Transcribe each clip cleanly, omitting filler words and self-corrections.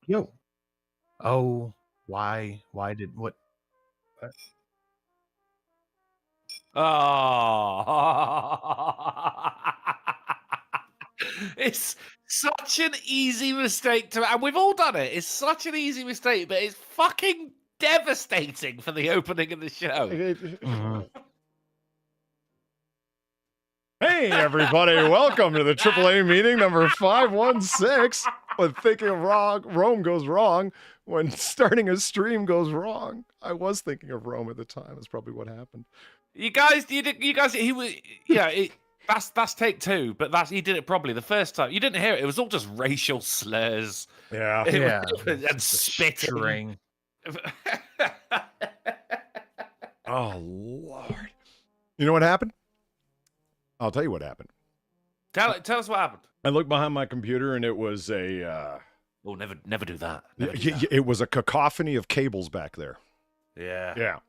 Yo. Oh, why? Why did what? Oh, it's such an easy mistake to, and we've all done it. It's such an easy mistake, but it's fucking devastating for the opening of the show. Mhm. Hey, everybody, welcome to the AAA meeting number 516. When thinking of Rome goes wrong, when starting a stream goes wrong. I was thinking of Rome at the time. That's probably what happened. You guys, he was, yeah. That's take two, but he did it probably the first time. You didn't hear it. It was all just racial slurs. Yeah. Yeah. And spitting. String. Oh, Lord. You know what happened? I'll tell you what happened. Tell us what happened. I looked behind my computer and it was a... Oh, never do that. It was a cacophony of cables back there. Yeah. Yeah.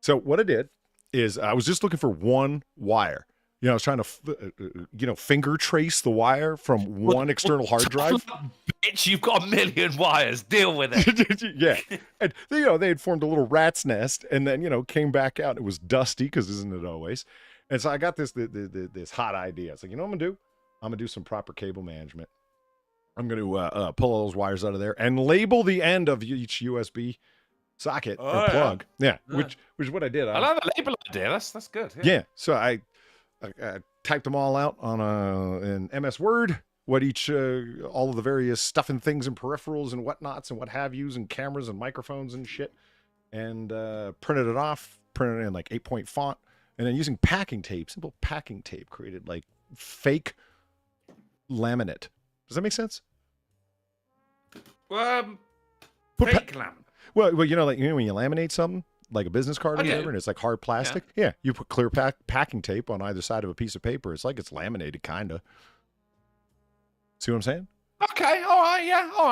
So what I did is I was just looking for one wire. You know, I was trying to, finger trace the wire from one external hard drive. Bitch, you've got a million wires. Deal with it. Yeah. And, they had formed a little rat's nest and then, came back out. It was dusty because isn't it always? And so I got this hot idea. It's like, you know what I'm going to do? I'm going to do some proper cable management. I'm going to pull all those wires out of there and label the end of each USB socket or plug. Yeah, which is what I did. I love the label idea. That's good. Yeah. So I typed them all out on an MS Word, what each, all of the various stuff and things and peripherals and whatnots and what have yous and cameras and microphones and shit, and printed it off, printed it in like 8-point font, and then using packing tape, simple packing tape, created like fake laminate. Does that make sense? Fake laminate. Well, when you laminate something like a business card or whatever, and it's like hard plastic. Yeah, you put clear packing tape on either side of a piece of paper. It's like it's laminated, kind of. See what I'm saying? Okay, all right, yeah. All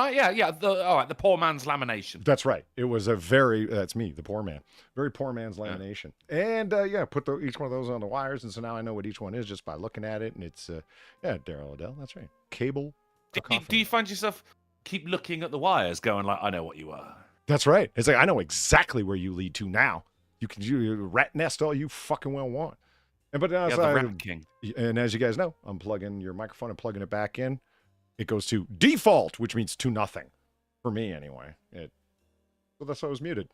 right, the poor man's lamination. That's right. It was that's me, the poor man. Very poor man's lamination. Yeah. And put each one of those on the wires, and so now I know what each one is just by looking at it, and it's, Daryl Odell, that's right. Cable. Do you find yourself keep looking at the wires going like, I know what you are? That's right. It's like, I know exactly where you lead to now. You can do rat nest all you fucking well want. But now the Rat King. And as you guys know, I'm plugging your microphone and plugging it back in. It goes to default, which means to nothing. For me, anyway. So that's why I was muted.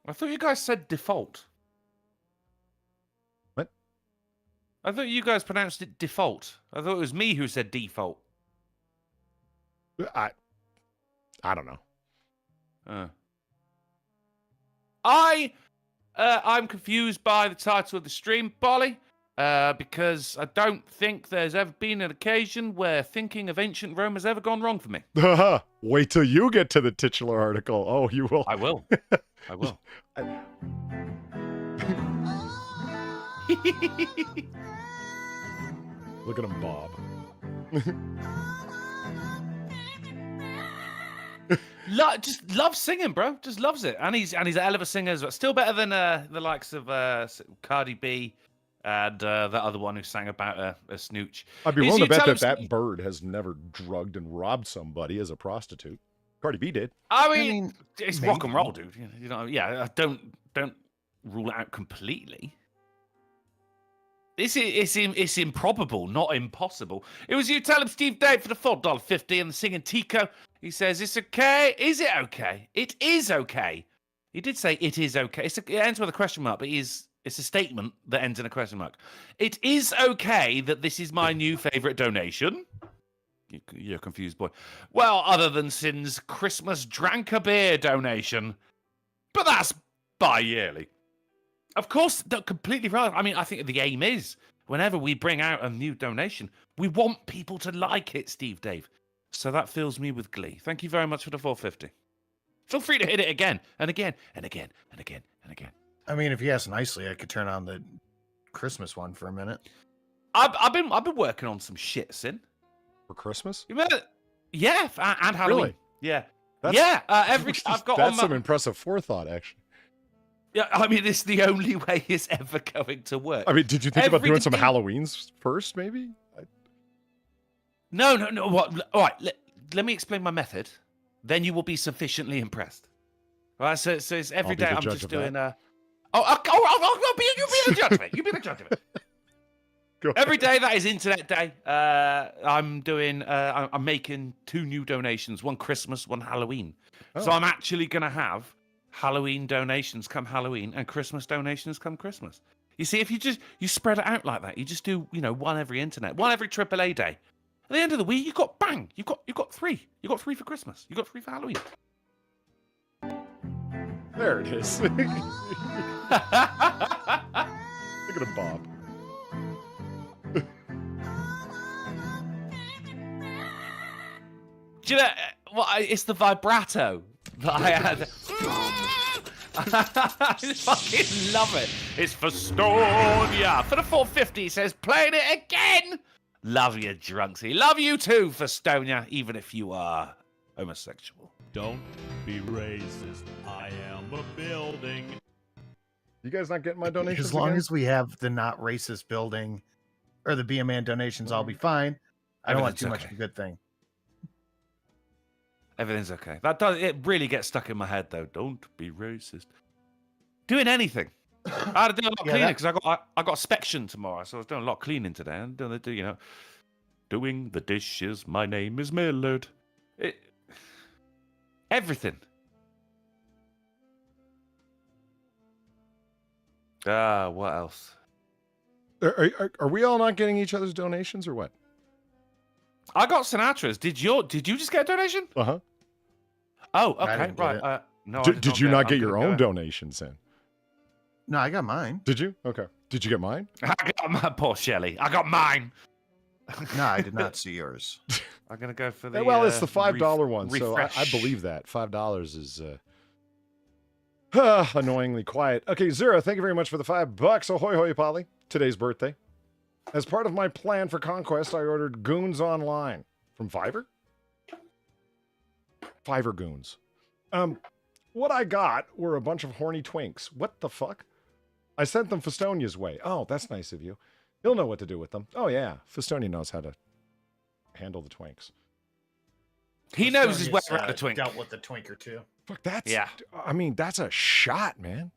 I thought you guys said default. What? I thought you guys pronounced it default. I thought it was me who said default. I don't know. I'm confused by the title of the stream, Bolly, because I don't think there's ever been an occasion where thinking of ancient Rome has ever gone wrong for me. Wait till you get to the titular article. Oh, you will. I will. I will. Look at him, Bob. Just loves singing, bro. Just loves it, and he's a hell of a singer as well. Still better than the likes of Cardi B and that other one who sang about a snooch. I'd be willing to bet that bird has never drugged and robbed somebody as a prostitute. Cardi B did. I mean it's maybe. Rock and roll, dude. Yeah. Don't rule it out completely. It's improbable, not impossible. It was you tell him Steve Dave for the $4.50 and the singing Tico. He says, it's okay. Is it okay? It is okay. He did say it is okay. It ends with a question mark, but it's a statement that ends in a question mark. It is okay that this is my new favorite donation. You're a confused boy. Well, other than Sin's Christmas drank a beer donation. But that's bi-yearly. Of course, they're completely right. I mean, I think the aim is, whenever we bring out a new donation, we want people to like it, Steve Dave. So that fills me with glee. Thank you very much for the $4.50. Feel free to hit it again and again and again and again and again. I mean, if you ask nicely, I could turn on the Christmas one for a minute. I've been working on some shit, Sin. For Christmas? You remember? Yeah, and Halloween. Really? Yeah. I've got that's some impressive forethought, actually. Yeah, I mean, it's the only way it's ever going to work. I mean, did you think about doing some Halloweens first, maybe? No. What? All right, let me explain my method. then you will be sufficiently impressed. Right? So it's every I'll be day the I'm judge just of doing that. you be the judge of it. You be the judge of it. Go Every day that is Internet Day. I'm making 2 new donations, one Christmas, one Halloween. So Oh. I'm actually going to have Halloween donations come Halloween and Christmas donations come Christmas. You see, if you spread it out like that, you just do, one every internet, one every AAA day. At the end of the week, you got 3. You got 3 for Christmas. You got 3 for Halloween. There it is. Look at him, Bob. Do you know what? It's the vibrato that I had. I fucking love it. It's for Stonia. For the 450, he says, playing it again. Love you, Drunksy. Love you too, for Stonia, even if you are homosexual. Don't be racist. I am a building. You guys not getting my donations? As long again? as we have the not racist building or the Be a Man donations, I'll be fine. I don't want too much of a good thing. Everything's okay. It really gets stuck in my head though. Don't be racist. Doing anything. I had to do a lot of cleaning because I got inspection tomorrow, so I was doing a lot of cleaning today. And doing the dishes. My name is Millard. Everything. What else? Are we all not getting each other's donations or what? I got Sinatra's. Did you just get a donation? Uh-huh. Oh, I okay, didn't get right. it. No, I Did you not get your own donation? donations in? No, I got mine. Did you? Okay. Did you get mine? I got my poor Shelley. I got mine. No, I did not see yours. I'm gonna go for the. Well, it's the $5 one, so I refresh. believe that $5 is annoyingly quiet. Okay, Zero, thank you very much for the $5. Ahoy, hoy, Polly! Today's birthday. As part of my plan for Conquest, I ordered Goons Online from Fiverr. Fiverr Goons. What I got were a bunch of horny twinks. What the fuck? I sent them Festonia's way. Oh, that's nice of you. He'll know what to do with them. Oh yeah, Festonia knows how to handle the twinks. He knows his way Estonia's, around the twink. Dealt with the twink or two. Fuck, that's Yeah. I mean, that's a shot, man.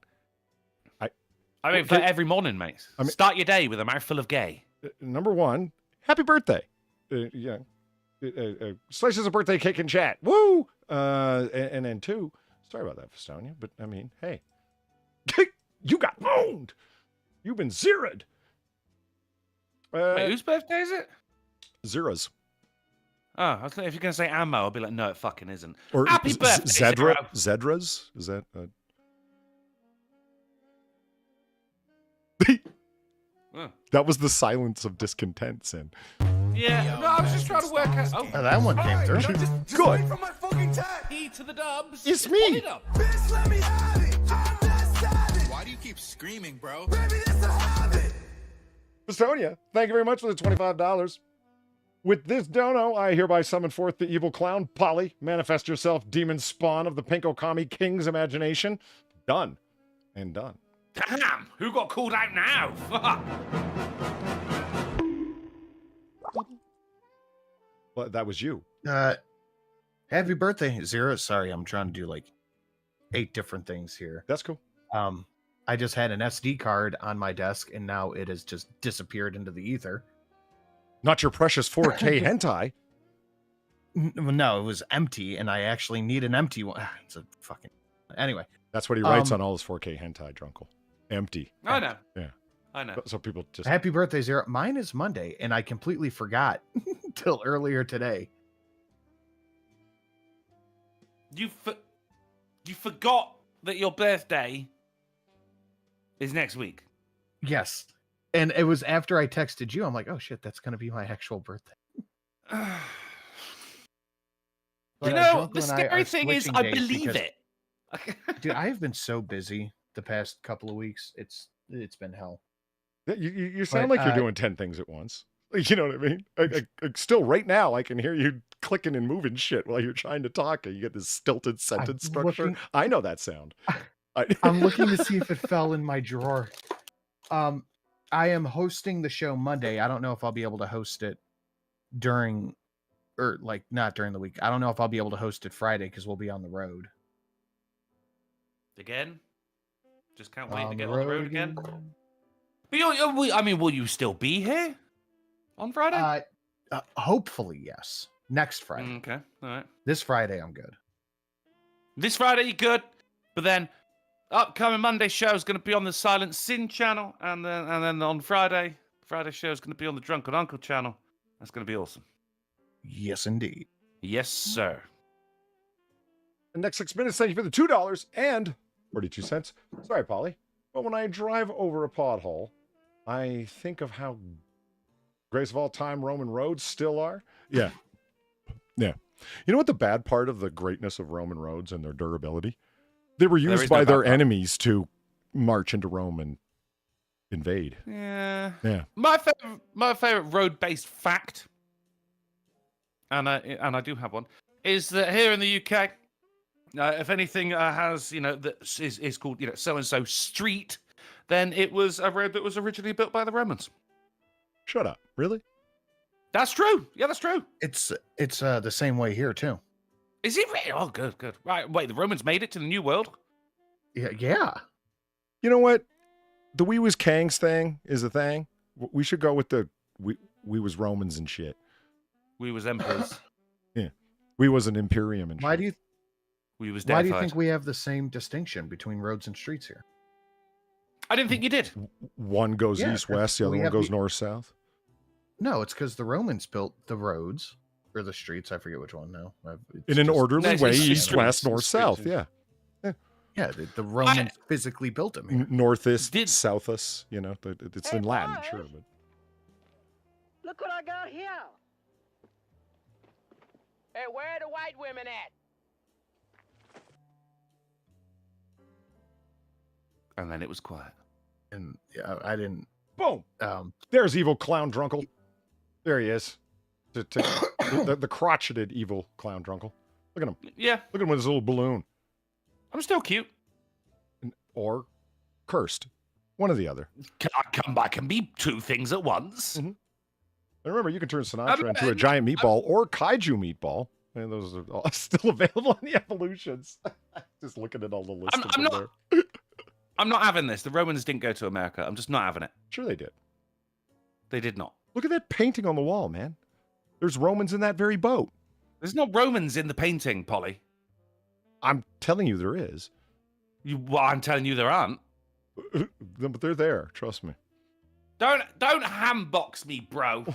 I mean, for every morning, mate. Start your day with a mouthful of gay. Number one, happy birthday. Slices of birthday cake and chat. Woo! And then 2, sorry about that, Festonia, but I mean, hey. You got owned! You've been zeroed. Wait, whose birthday is it? Zeros. Oh, I was thinking if you're going to say ammo, I'll be like, no, it fucking isn't. Or Happy birthday, Zero. Zedras? Is that... That was the silence of discontent, Sin. Yeah, no, I was just trying to work out. Oh, that one came through. Good. From my fucking tag. E to the dubs. It's me. Pull it up. Bitch, let me have it. I'm that savage. Why do you keep screaming, bro? Baby, that's a habit. Festonia, thank you very much for the $25. With this dono, I hereby summon forth the evil clown, Polly. Manifest yourself, demon spawn of the Pink Okami King's imagination. Done. And done. Damn, who got called out now? Fuck. Well, that was you. Happy birthday, Zero. Sorry, I'm trying to do like 8 different things here. That's cool. I just had an SD card on my desk, and now it has just disappeared into the ether. Not your precious 4K hentai. No, it was empty, and I actually need an empty one. It's a fucking... Anyway. That's what he writes on all his 4K hentai, Drunkle. Empty. I know. Yeah. I know. So people just... Happy birthday, Zero. Mine is Monday, and I completely forgot till earlier today. You forgot that your birthday is next week. Yes. And it was after I texted you. I'm like, oh shit, that's going to be my actual birthday. You know, the scary thing is I believe it. Dude, I have been so busy the past couple of weeks. It's been hell. You sound like you're doing 10 things at once. You know what I mean? Still, right now, I can hear you clicking and moving shit while you're trying to talk, and you get this stilted sentence structure. I know that sound. I'm looking to see if it fell in my drawer. I am hosting the show Monday. I don't know if I'll be able to host it during or like not during the week. I don't know if I'll be able to host it Friday because we'll be on the road. Again? Just can't wait to On get the on the road again. But I mean, will you still be here on Friday? Hopefully, yes. Next Friday. Okay, all right. This Friday, I'm good. This Friday, you're good. But then, upcoming Monday show is going to be on the Silent Sin channel, and then on Friday show is going to be on the Drunken Uncle channel. That's going to be awesome. Yes, indeed. Yes, sir. The next 6 minutes, thank you for the $2 and 42 cents. Sorry, Polly. But when I drive over a pothole, I think of how greatest of all time Roman roads still are. Yeah. Yeah. You know what the bad part of the greatness of Roman roads and their durability? They were used by their enemies to march into Rome and invade. Yeah. Yeah. My favorite road-based fact, and I do have one, is that here in the UK, if anything has, that is called, so-and-so street, then it was a road that was originally built by the Romans. Shut up. Really? That's true. Yeah, that's true. It's the same way here too. Is it really? Oh, good. Right, wait, the Romans made it to the New World? Yeah. You know what? The we was Kangs thing is a thing. We should go with the we was Romans and shit. We was emperors. Yeah. We was an imperium and shit. Why do you think we have the same distinction between roads and streets here? I didn't think you did. One goes east-west, the other one goes north-south. No, it's because the Romans built the roads or the streets. I forget which one now. In an orderly way, east-west, north-south. Yeah. Yeah, the Romans physically built them here. Northist, southist, it's in Latin, sure. But... Look what I got here. Hey, where are the white women at? And then it was quiet. And I didn't. Boom! There's evil clown drunkle. There he is. The crotcheted evil clown drunkle. Look at him. Yeah. Look at him with his little balloon. I'm still cute. Or cursed. One or the other. Can I come back and be two things at once? Mm-hmm. And remember, you can turn Sinatra into a giant meatball or kaiju meatball. And those are all still available in the evolutions. Just looking at all the lists. I'm not having this. The Romans didn't go to America. I'm just not having it. Sure they did. They did not. Look at that painting on the wall, man. There's Romans in that very boat. There's no Romans in the painting, Polly. I'm telling you there is. Well, I'm telling you there aren't. But they're there. Trust me. Don't handbox me, bro.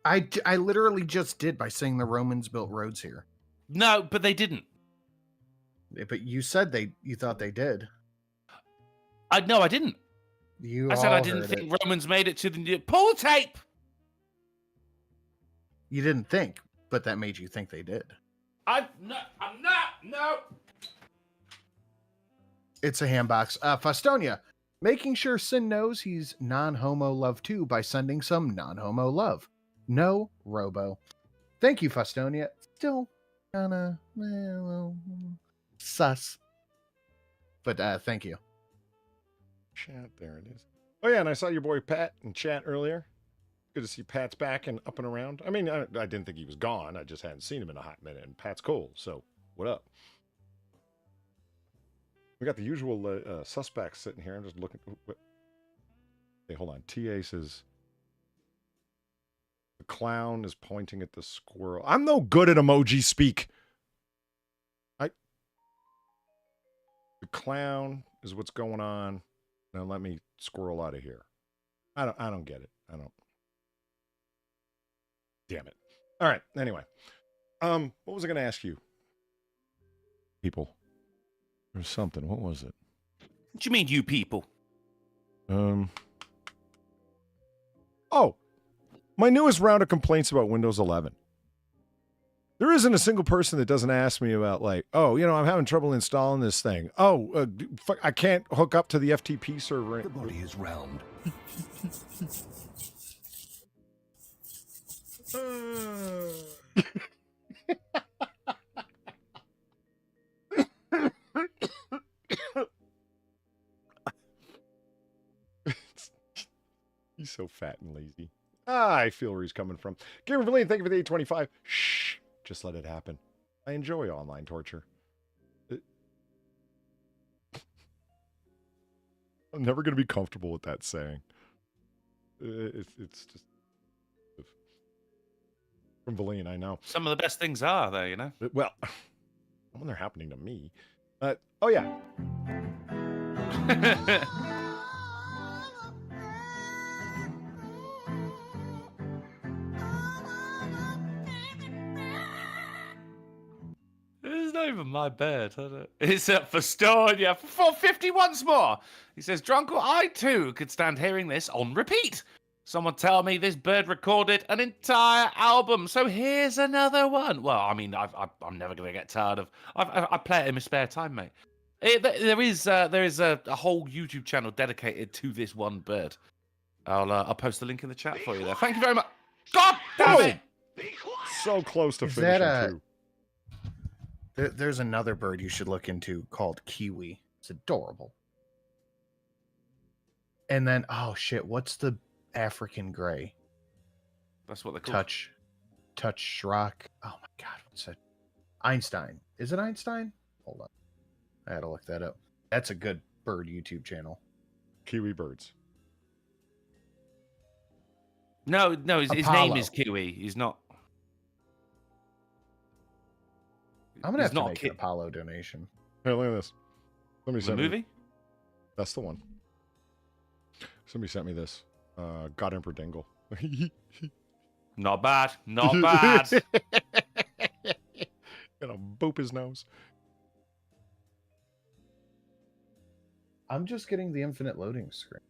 I literally just did by saying the Romans built roads here. No, but they didn't. But you said you thought they did. No, I didn't. I said I didn't think Romans made it to the pull the tape. You didn't think, but that made you think they did. I'm not. It's a handbox. Fastonia, making sure Sin knows he's non-homo love too by sending some non-homo love. No robo. Thank you, Fastonia. Still kinda sus. But thank you. Chat, there it is. Oh yeah, and I saw your boy Pat in chat earlier. Good to see Pat's back and up and around. I mean, I didn't think he was gone. I just hadn't seen him in a hot minute. And Pat's cool, so what up? We got the usual suspects sitting here. I'm just looking. Hey, hold on. TA says the clown is pointing at the squirrel. I'm no good at emoji speak. The clown is what's going on. Now let me squirrel out of here. I don't get it. I don't. Damn it. All right. Anyway, what was I going to ask you? People. There's something. What was it? What do you mean, you people? Oh, my newest round of complaints about Windows 11. There isn't a single person that doesn't ask me about, like, oh, I'm having trouble installing this thing. Oh, I can't hook up to the FTP server. The body is round. He's so fat and lazy. I feel where he's coming from. Gamer Verlaine, thank you for the 825. Shh, just let it happen. I enjoy online torture. I'm never going to be comfortable with that saying. It's just... From Verlaine, I know. Some of the best things are there, you know. Well, when they're happening to me. Oh, yeah. It's not even my bird. It's up for Stonia for 450 once more. He says, Drunkle, I too could stand hearing this on repeat. Someone tell me this bird recorded an entire album, so here's another one. Well, I mean, I'm never going to get tired of... I play it in my spare time, mate. There is a whole YouTube channel dedicated to this one bird. I'll post the link in the chat for you there. Thank you very much. God damn it! So close to Is finishing, that too. There's another bird you should look into called kiwi. It's adorable. And then, oh shit, what's the African gray? That's what they're called. Touch Schrock. Oh my god, what's that? Einstein. Is it Einstein? Hold on. I had to look that up. That's a good bird YouTube channel. Kiwi birds. No, his name Apollo. is Kiwi. He's not. I'm gonna He's have to not make an Apollo donation. Hey, look at this. Somebody The sent me. movie? That's the one. Somebody sent me this. God Emperor Dingle. Not bad. Not bad. Gonna boop his nose. I'm just getting the infinite loading screen.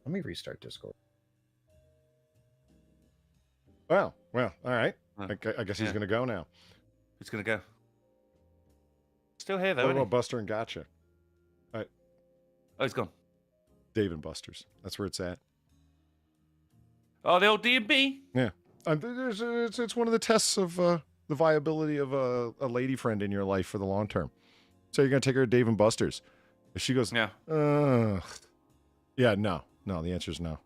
Let me restart Discord. Well, all right. Huh. I guess he's Yeah. gonna go now. It's gonna go. Still here though, What isn't about he? Buster and Gotcha? Oh, he's gone. Dave and Buster's. That's where it's at. Oh, the old D&B. Yeah. It's one of the tests of the viability of a lady friend in your life for the long term. So you're gonna take her to Dave and Buster's. If she goes, Yeah. yeah, no. The answer is no.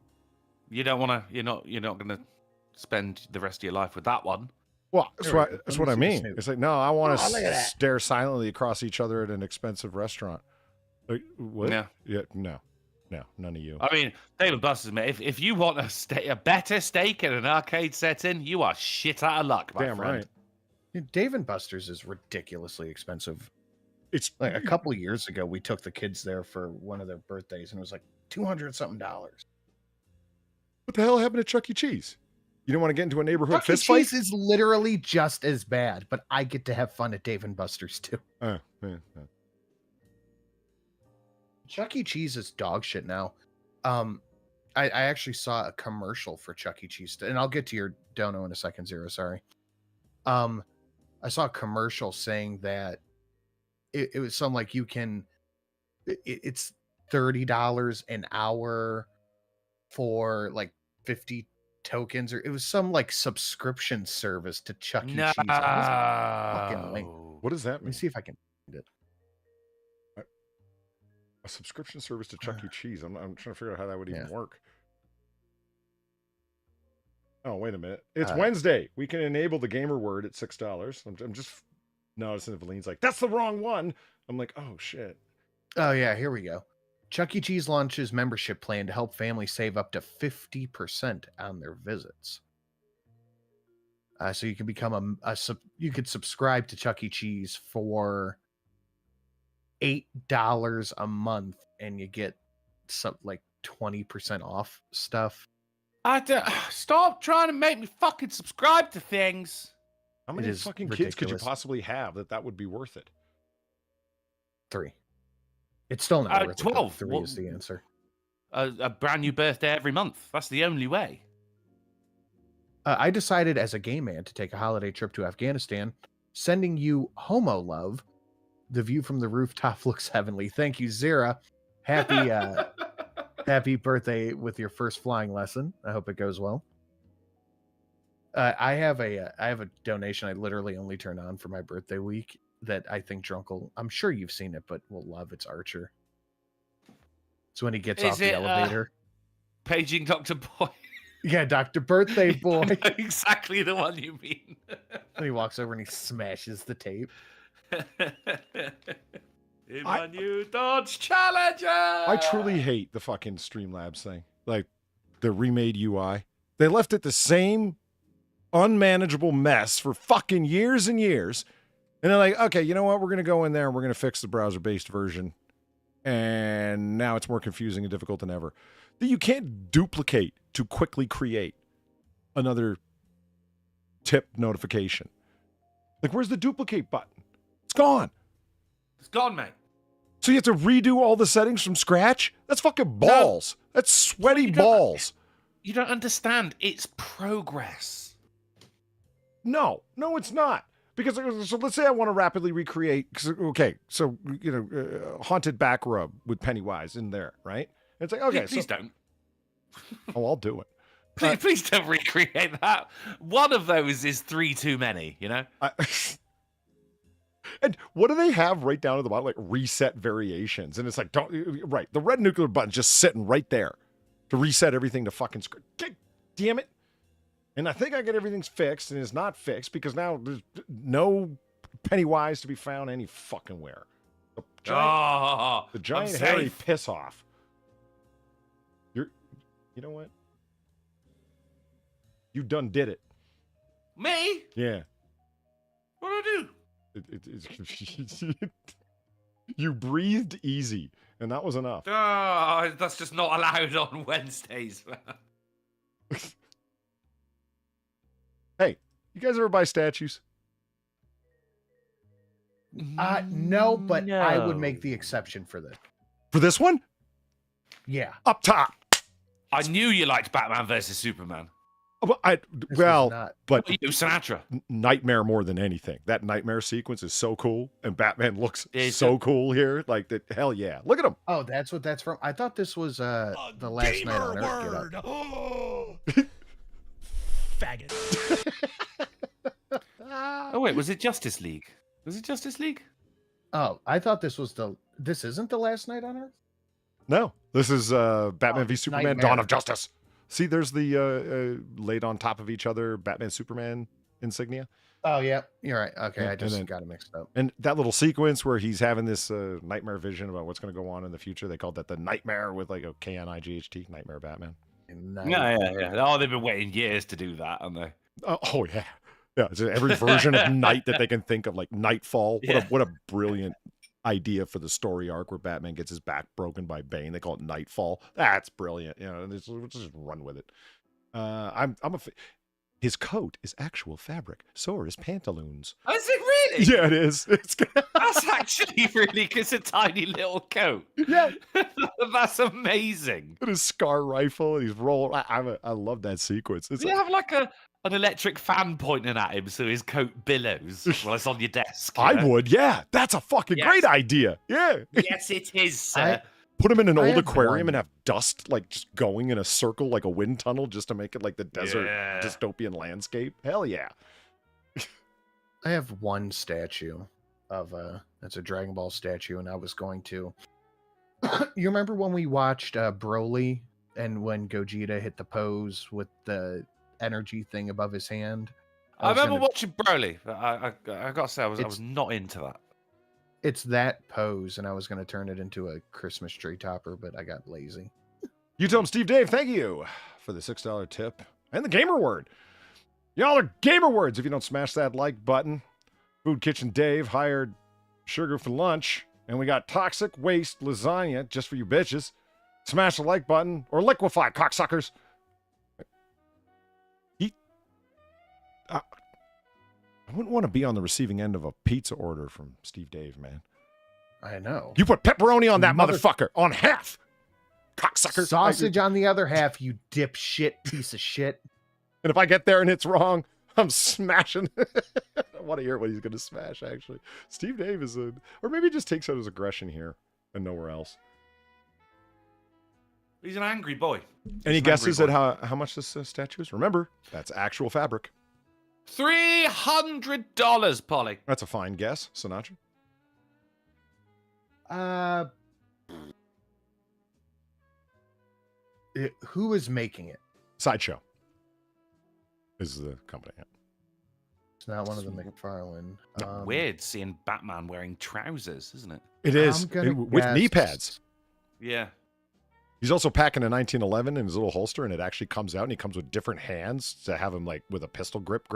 You don't want to. You're not gonna spend the rest of your life with that one. Well, There we go. that's Let what I me see the mean. snoot. It's like, no, I want to look at that. stare silently across each other at an expensive restaurant. Like, what? Yeah. No, none of you. I mean, David Buster's, mate. If you want a better steak in an arcade setting, you are shit out of luck, my Damn friend. right. Dude, Dave and Buster's is ridiculously expensive. It's Like a couple of years ago, we took the kids there for one of their birthdays, and it was like $200-something. What the hell happened to Chuck E. Cheese? You don't want to get into a neighborhood Chuck E. fist fight? Cheese is literally just as bad, but I get to have fun at Dave and Buster's too. Yeah. Chuck E. Cheese is dog shit now. I actually saw a commercial for Chuck E. Cheese, and I'll get to your dono in a second, Zero. Sorry. I saw a commercial saying that it was some like you can, it's $30 an hour for like 50 tokens, or it was some like subscription service to Chuck E. Cheese. fucking link. What does that Let me mean? see if I can find it. A subscription service to Chuck E. Cheese. I'm trying to figure out how that would even work. Oh, wait a minute. It's Wednesday. We can enable the gamer word at $6. I'm just noticing that Valine's like, that's the wrong one. I'm like, oh, shit. Oh, yeah, here we go. Chuck E. Cheese launches membership plan to help families save up to 50% on their visits. So you can become you could subscribe to Chuck E. Cheese for $8 a month, and you get some like 20% off stuff. Stop trying to make me fucking subscribe to things. How It many is fucking kids could you ridiculous. possibly have that would be worth it? 3. It's still not worth it, but 12. 3 is the answer. A brand new birthday every month. That's the only way. I decided as a gay man to take a holiday trip to Afghanistan, sending you homo love. The view from the rooftop looks heavenly. Thank you, Zira. Happy happy birthday with your first flying lesson. I hope it goes well. I have a donation I literally only turn on for my birthday week that I think Drunkle, I'm sure you've seen it, but will love. It's Archer. So when he gets Is off the it, elevator. Paging Dr. Boy. Yeah, Dr. Birthday Boy. I know exactly the one you mean. And he walks over and he smashes the tape. In my new Dodge Challenger. I truly hate the fucking Streamlabs thing. Like, the remade UI. They left it the same unmanageable mess for fucking years and years. And they're like, okay, you know what? We're going to go in there and we're going to fix the browser-based version. And now it's more confusing and difficult than ever. That you can't duplicate to quickly create another tip notification. Like, where's the duplicate button? It's gone. It's gone, mate. So you have to redo all the settings from scratch? That's fucking balls. That's sweaty balls. You don't understand. It's progress. No, it's not. Because so let's say I want to rapidly recreate. Okay, so haunted back rub with Pennywise in there, right? It's like okay, please don't. Oh, I'll do it. Please don't recreate that. One of those is 3 too many. You know. And what do they have right down at the bottom? Like reset variations, and it's like the red nuclear button's just sitting right there to reset everything to fucking screen. Damn it. And I think I get everything's fixed, and it's not fixed because now there's no Pennywise to be found any fucking where. The giant hairy piss off. You know what? You done did it. Me? Yeah. What did I do? You breathed easy, and that was enough. Oh, that's just not allowed on Wednesdays. Hey, you guys ever buy statues? No, but I would make the exception for this. For this one? Yeah. Up top. I knew you liked Batman versus Superman. But What you, Sinatra? Nightmare more than anything. That nightmare sequence is so cool, and Batman looks so cool here. Like that, hell yeah! Look at him. Oh, that's what that's from. I thought this was the last night on Earth. Get up. Faggot. Oh wait, was it Justice League? Was it Justice League? Oh, I thought this was This isn't the last night on Earth. No, this is Batman v Superman: Nightmare. Dawn of Justice. See, there's the laid on top of each other Batman Superman insignia. Oh yeah, you're right. Okay, Yeah, I just and then- got it mixed up. And that little sequence where he's having this nightmare vision about what's going to go on in the future, they called that the Nightmare with like a K-N-I-G-H-T, Nightmare Batman. Yeah. Oh, they've been waiting years to do that, haven't they? Oh yeah. Yeah, it's every version of Night that they can think of, like Nightfall. What a brilliant idea for the story arc where Batman gets his back broken by Bane. They call it Nightfall. That's brilliant. You know, we'll just run with it. His coat is actual fabric. So are his pantaloons. Oh, is it really? Yeah, it is. That's actually really good. It's a tiny little coat. Yeah. That's amazing. And his scar rifle, and he's rolling. I love that sequence. It's Do you have like an electric fan pointing at him so his coat billows while it's on your desk? You I know? would, yeah. That's a fucking great idea. Yeah. Yes, it is, sir. Put him in an I old have aquarium one. and have dust like just going in a circle like a wind tunnel just to make it like the desert Yeah. dystopian landscape. Hell yeah. I have one statue of it's a Dragon Ball statue, and I was going to. You remember when we watched Broly and when Gogeta hit the pose with the energy thing above his hand? I was remember gonna- watching Broly, but I got to say I was not into that. It's that pose, and I was going to turn it into a Christmas tree topper, but I got lazy. You tell him, Steve Dave, thank you for the $6 tip and the gamer word. Y'all are gamer words if you don't smash that like button. Food Kitchen Dave hired sugar for lunch, and we got toxic waste lasagna just for you bitches. Smash the like button or liquefy, cocksuckers. I wouldn't want to be on the receiving end of a pizza order from Steve Dave, man. I know. You put pepperoni on that Mother- motherfucker on half. Cocksucker. Sausage on the other half, you dipshit piece of shit. And if I get there and it's wrong, I'm smashing. I want to hear what he's going to smash, actually. Steve Dave is or maybe he just takes out his aggression here and nowhere else. He's an angry boy. Any He's an guesses angry at boy. how much this statue is? Remember, that's actual fabric. $300, Polly. That's a fine guess, Sinatra. Who is making it? Sideshow. is the company. It's not one of the McFarlane. Weird seeing Batman wearing trousers, isn't it? It is I'm gonna with knee guess- pads. Yeah. He's also packing a 1911 in his little holster, and it actually comes out, and he comes with different hands to have him like with a pistol grip.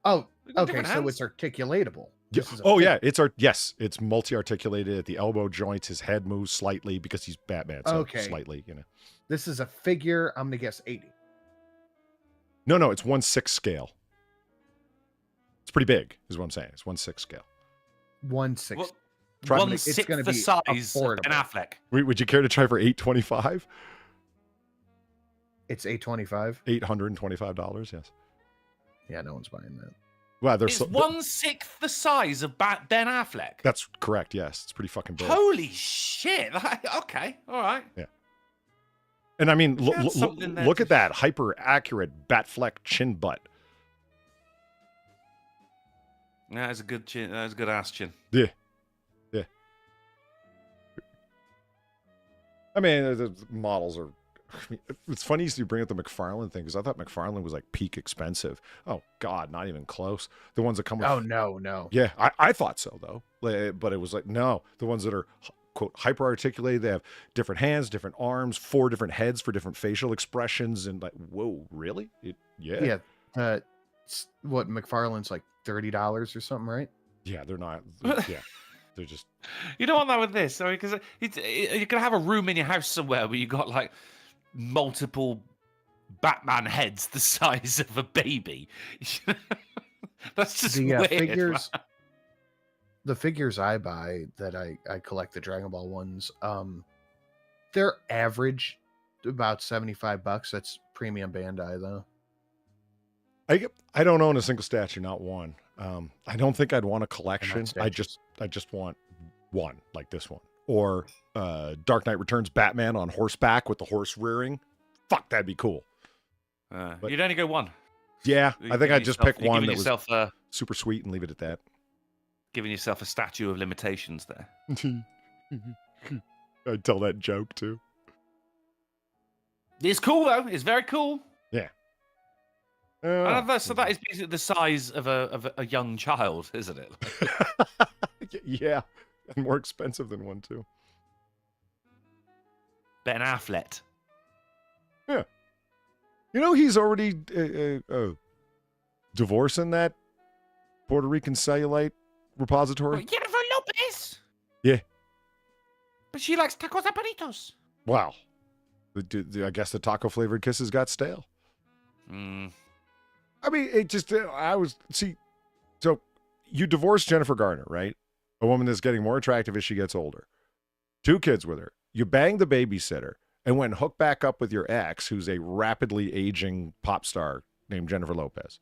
Oh, They got okay. different So hands. it's articulatable. Yeah. This is a Oh fig- yeah, it's multi-articulated at the elbow joints. His head moves slightly because he's Batman. So Okay. slightly, you know. This is a figure. I'm gonna guess 80. No, it's 1/6 scale. It's pretty big, is what I'm saying. It's 1/6 scale. 160. Well, Try- one it's sixth gonna the be size of affordable. Ben Affleck. Would you care to try for $825? It's 825. $825, yes. Yeah, no one's buying that. Wow, there's It's 1/6 the size of Ben Affleck. That's correct, yes. It's pretty fucking big. Holy shit! Okay, all right. And I mean, That's something there look to- at that hyper accurate Batfleck chin butt. That is a good chin. That is a good ass chin. Yeah. I mean, the models are. I mean, it's funny you bring up the McFarlane thing because I thought McFarlane was like peak expensive. Oh God, not even close. The ones that come with. Oh no. Yeah, I thought so though, but it was like no, the ones that are quote hyper articulated. They have different hands, different arms, 4 different heads for different facial expressions, and like whoa, really? Yeah. What McFarlane's like $30 or something, right? Yeah, they're not. Yeah, they're just. You don't want that with this, sorry, because you can have a room in your house somewhere where you got like multiple Batman heads the size of a baby. That's just The weird. figures. The figures I buy that I collect, the Dragon Ball ones, they're average about $75. That's premium Bandai though. I don't own a single statue, not one. I don't think I'd want a collection. I statues. just want one like this one, or Dark Knight Returns Batman on horseback with the horse rearing. Fuck, that'd be cool. But- You'd only go one. Yeah, You're I think giving I'd just yourself- pick you're one giving that was yourself, super sweet and leave it at that. giving yourself a statue of limitations there. I'd tell that joke too. It's cool though. It's very cool. So that is basically the size of a young child, isn't it? Yeah, and more expensive than one too. Ben Affleck. You know, he's already divorcing that Puerto Rican cellulite repository. Jennifer Lopez. Yeah. But she likes tacos and burritos. Wow. I guess the taco flavored kisses got stale. Mm. I mean, it just, so you divorced Jennifer Garner, right? A woman that's getting more attractive as she gets older. 2 kids with her. You banged the babysitter and went and hooked back up with your ex, who's a rapidly aging pop star named Jennifer Lopez.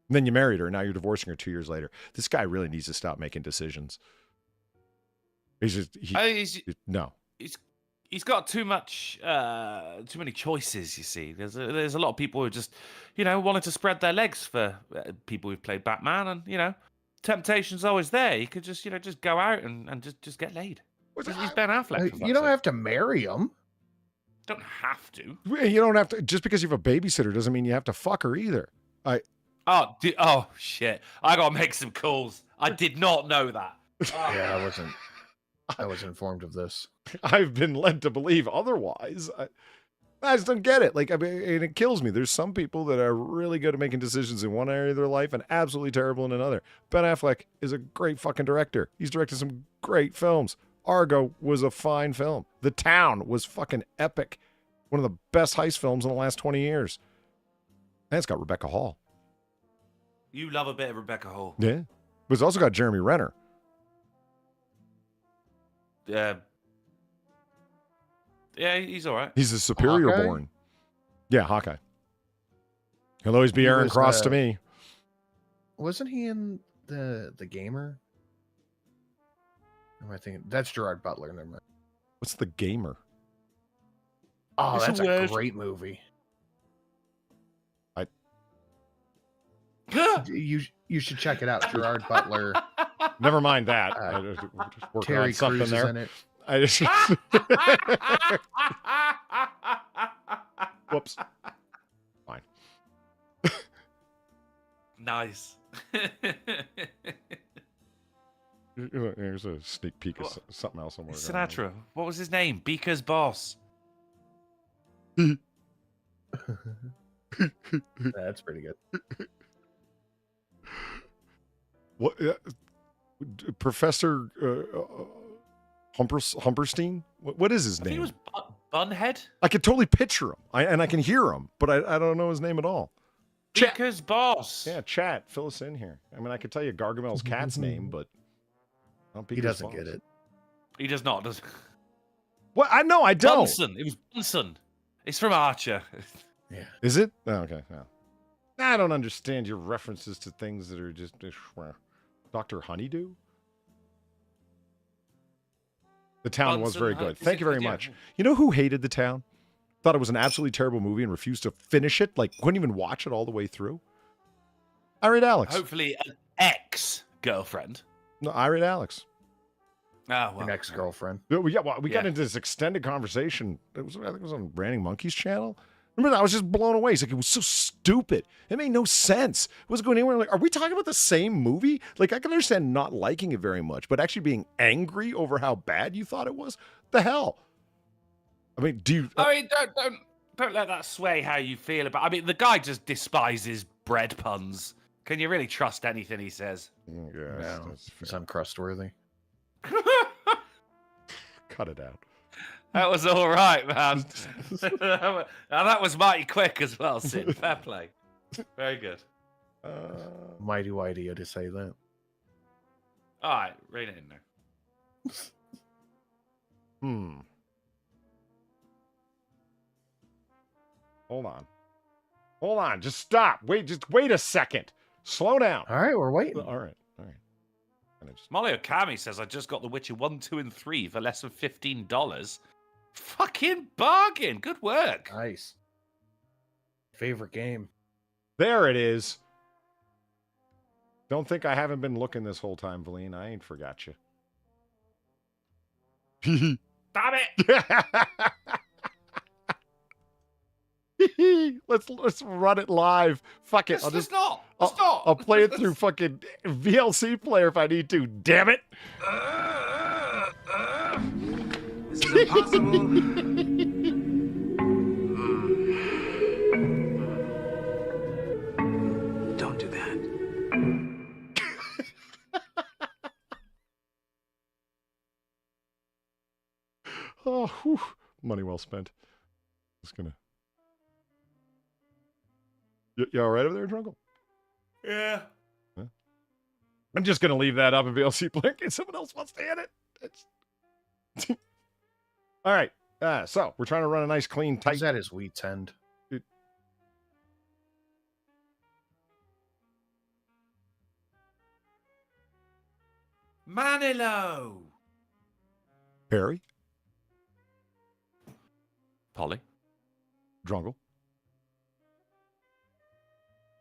And then you married her, and now you're divorcing her 2 years later. This guy really needs to stop making decisions. He's just, no. He's got too many choices. You see, there's a lot of people who just, wanted to spread their legs for people who've played Batman, and temptation's always there. You could just go out and just get laid. He's Ben Affleck. for You fuck's don't sake. have to marry him. Don't have to. You don't have to, just because you have a babysitter doesn't mean you have to fuck her either. Oh shit! I gotta make some calls. I did not know that. Yeah, I wasn't informed of this. I've been led to believe otherwise. I just don't get it. Like, I mean, and it kills me. There's some people that are really good at making decisions in one area of their life and absolutely terrible in another. Ben Affleck is a great fucking director. He's directed some great films. Argo was a fine film. The Town was fucking epic. One of the best heist films in the last 20 years. And it's got Rebecca Hall. You love a bit of Rebecca Hall. Yeah. But it's also got Jeremy Renner. Yeah, he's all right. He's a superior Hawkeye? born. Yeah, Hawkeye. He'll always be He Aaron was, Cross to me. Wasn't he in the Gamer? Am I thinking that's Gerard Butler? Never mind. What's The Gamer? Oh, It's a that's a word. great movie. You should check it out. Gerard Butler, Never mind that. Uh, I just working Terry on something Crews is there. in it. I just whoops. Fine. Nice. Here's a sneak peek of What? something else I'm working on. Sinatra. What was his name? Beaker's boss. That's pretty good. What? Professor Humperstein? What is his I think name? it was Bunhead. I can totally picture him, and I can hear him, but I don't know his name at all. Chat. Beaker's boss. Yeah, chat. Fill us in here. I mean, I could tell you Gargamel's cat's name, but I don't He Beaker's doesn't boss. get it. He does not, does What? I know. I don't. Bunsen. It was Bunsen. It's from Archer. Yeah. Is it? Oh, okay. Yeah. I don't understand your references to things that are just Dr. Honeydew. The town was Bunsen, very huh? good. Is Thank it you very good? Yeah. much. You know who hated The Town? Thought it was an absolutely terrible movie and refused to finish it. Like, couldn't even watch it all the way through. I read Alex. Hopefully, an ex-girlfriend. No, I read Alex. Oh, well. An ex-girlfriend. We got Yeah. into this extended conversation. I think it was on Branding Monkey's channel. Remember that? I was just blown away. It's like, it was so stupid. It made no sense. It wasn't going anywhere. Like, are we talking about the same movie? Like, I can understand not liking it very much, but actually being angry over how bad you thought it was? The hell? I mean, do you... I mean, don't let that sway how you feel about. I mean, the guy just despises bread puns. Can you really trust anything he says? Yeah, No, that's it's fair. uncrustworthy. Cut it out. That was all right, man. Now that was mighty quick as well, Sid. Fair play. Very good. Mighty whitey you to say that. All right, read it in there. Hold on. Just stop. Just wait a second. Slow down. All right, we're waiting. All right. And I just... Molly Okami says, I just got The Witcher 1, 2, and 3 for less than $15. Fucking bargain. Good work. Nice. Favorite game. There it is. Don't think I haven't been looking this whole time, Valine. I ain't forgot you. Damn it. Let's run it live. Fuck it. Let's not. Let's not. I'll play it through fucking VLC player if I need to. Damn it. This is impossible. Don't do that. Oh, whew. Money well spent. Just gonna. You all right over there, Drunkle? Yeah. I'm just gonna leave that up in VLC player in case someone else wants to hit it. All right. So we're trying to run a nice, clean, tight. Is that his wheat end? Manilo. Perry, Polly. Drungle.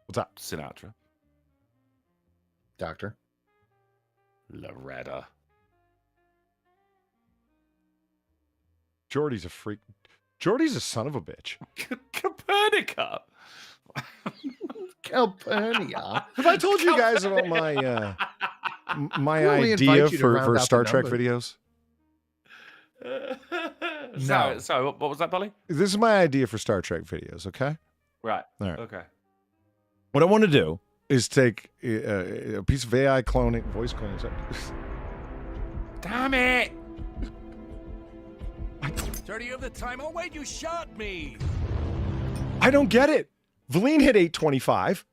What's up? Sinatra. Doctor. Loretta. Jordy's a freak. Jordy's a son of a bitch. Copernica. Calpurnia. Have I told you guys about my my We only idea invite you to for round out the Star Trek number. videos? No. Sorry, what was that, Polly? This is my idea for Star Trek videos, okay? Right. All right. Okay. What I want to do is take a piece of AI cloning, voice cloning. Damn it. 30 of the time. Oh, wait, you shot me. I don't get it. Valine hit 825.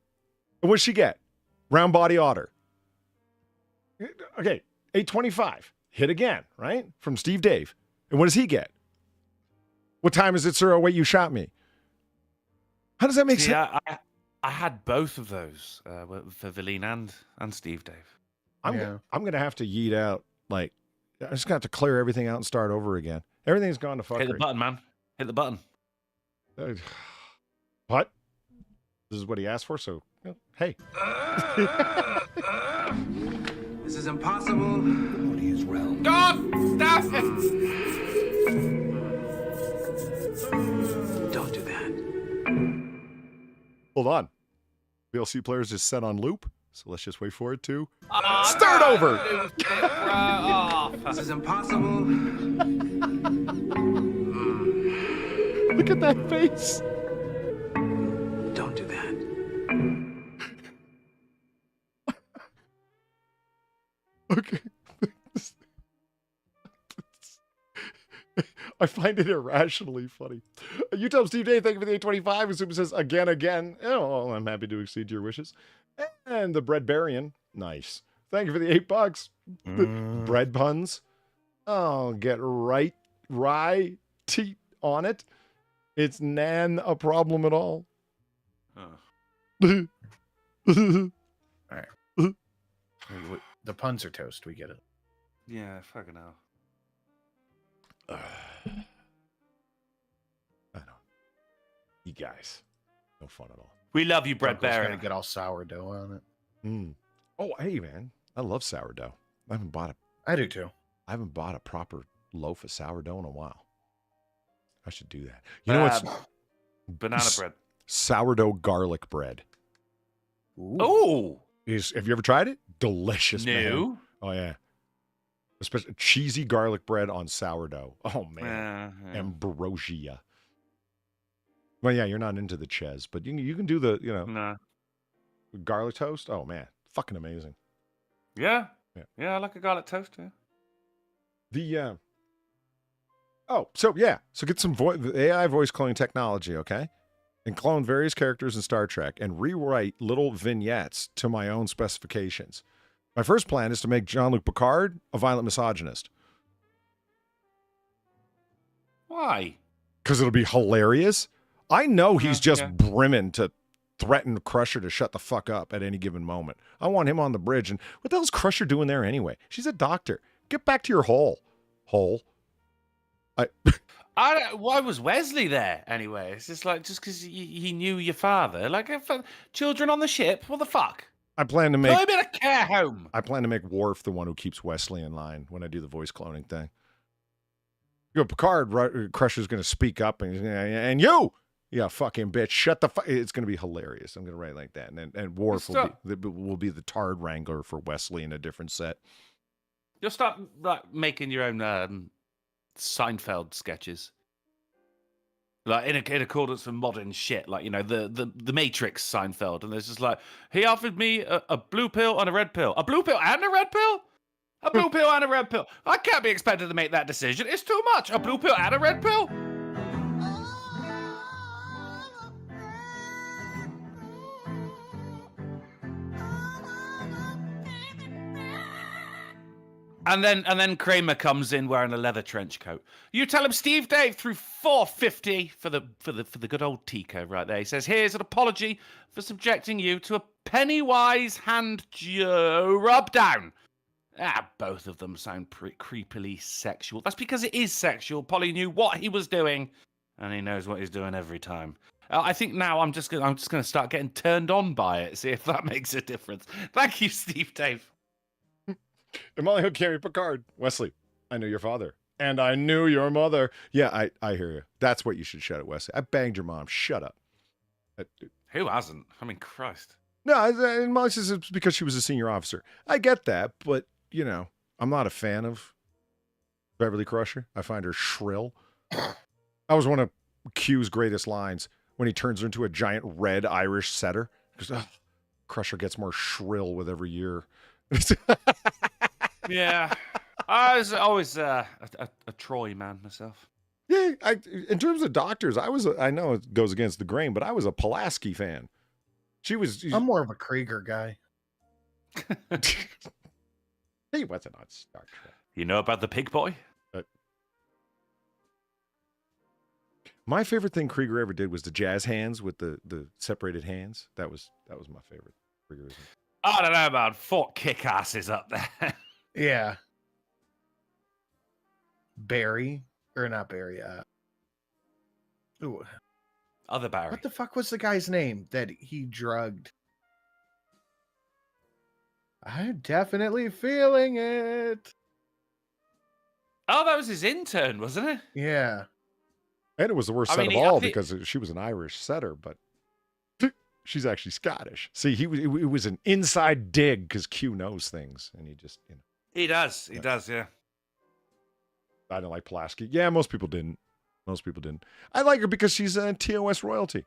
And what'd she get? Round body Otter. Okay, 825. Hit again, right? From Steve Dave. And what does he get? What time is it, sir? Oh, wait, you shot me. How does that make sense? Yeah, I had both of those for Valine and Steve Dave. I'm going to have to yeet out, like, I'm just going to have to clear everything out and start over again. Everything's gone to fuckery. Hit the button, man. Hit the button. What? This is what he asked for, so, hey. This is impossible. Audience realm. God, stop it. Don't do that. Hold on. DLC players just set on loop. So let's just wait for it to Oh, start no. over. Oh, This is impossible. Look at that face. Don't do that. Okay. I find it irrationally funny. You tell Steve Day, thank you for the 825. Super says again. Oh, I'm happy to exceed your wishes. And the Breadbarian, nice. Thank you for the $8. The bread puns. Oh, get right on it. It's nan a problem at all. oh. The puns are toast. We get it. Yeah, fucking hell. I know. You guys, no fun at all. We love you, Brett Uncle's Barry. gonna get all sourdough on it. Oh, hey man, I love sourdough. I haven't bought I do too. a proper loaf of sourdough in a while. I should do that. You know what's Banana bread. sourdough garlic bread? Oh, Have you ever tried it? Delicious, man. no. Oh yeah. Especially cheesy garlic bread on sourdough. Oh man. Yeah. Ambrosia. Well, yeah, you're not into the ches, but you can do the, No. garlic toast. Oh man, fucking amazing. Yeah. Yeah. Yeah, I like a garlic toast. Yeah. The so get some AI voice cloning technology, okay? And clone various characters in Star Trek and rewrite little vignettes to my own specifications. My first plan is to make Jean-Luc Picard a violent misogynist. Why? Because it'll be hilarious. I know he's just yeah. brimming to threaten Crusher to shut the fuck up at any given moment. I want him on the bridge. And what the hell's Crusher doing there anyway? She's a doctor. Get back to your hole. Why was Wesley there anyway? It's just because he knew your father. Like, children on the ship? What the fuck? I plan to Put make him in a care home. I plan to make Worf the one who keeps Wesley in line when I do the voice cloning thing. You know, Picard, Crusher's going to speak up and you, fucking bitch, shut the fuck. It's going to be hilarious. I'm going to write it like that. And Worf will be the Tard Wrangler for Wesley in a different set. You'll start making your own Seinfeld sketches. Like in accordance with modern shit, like the Matrix Seinfeld, and there's just like he offered me a blue pill and a red pill, a blue pill and a red pill, a blue pill and a red pill. I can't be expected to make that decision. It's too much. A blue pill and a red pill. And then Kramer comes in wearing a leather trench coat. You tell him Steve Dave threw $4.50 for the good old Tico right there. He says, "Here's an apology for subjecting you to a Pennywise Rubdown." Both of them sound creepily sexual. That's because it is sexual. Polly knew what he was doing, and he knows what he's doing every time. I think now I'm just gonna start getting turned on by it. See if that makes a difference. Thank you, Steve Dave. Emilio Carey Picard. Wesley, I knew your father. And I knew your mother. Yeah, I hear you. That's what you should shout at Wesley. I banged your mom. Shut up. Who hasn't? I mean, Christ. No, and Molly says it's because she was a senior officer. I get that, but, I'm not a fan of Beverly Crusher. I find her shrill. That was one of Q's greatest lines when he turns her into a giant red Irish setter. Because Crusher gets more shrill with every year. Yeah, I was always a Troy man myself. Yeah, in terms of doctors, I know it goes against the grain, but I was a Pulaski fan. I'm more of a Krieger guy. He wasn't on Star Trek. You know about the pig boy? My favorite thing Krieger ever did was the jazz hands with the separated hands. That was my favorite Kriegerism. I don't know about Fort Kick-Asses up there. Yeah. Barry. Or not Barry. Ooh. Other Barry. What the fuck was the guy's name that he drugged? I'm definitely feeling it. Oh, that was his intern, wasn't it? Yeah. And it was the worst set of all because she was an Irish setter, but she's actually Scottish. See, it was an inside dig because Q knows things, and he just, you know. He does. He does. Yeah. I didn't like Pulaski. Yeah, most people didn't. I like her because she's TOS royalty.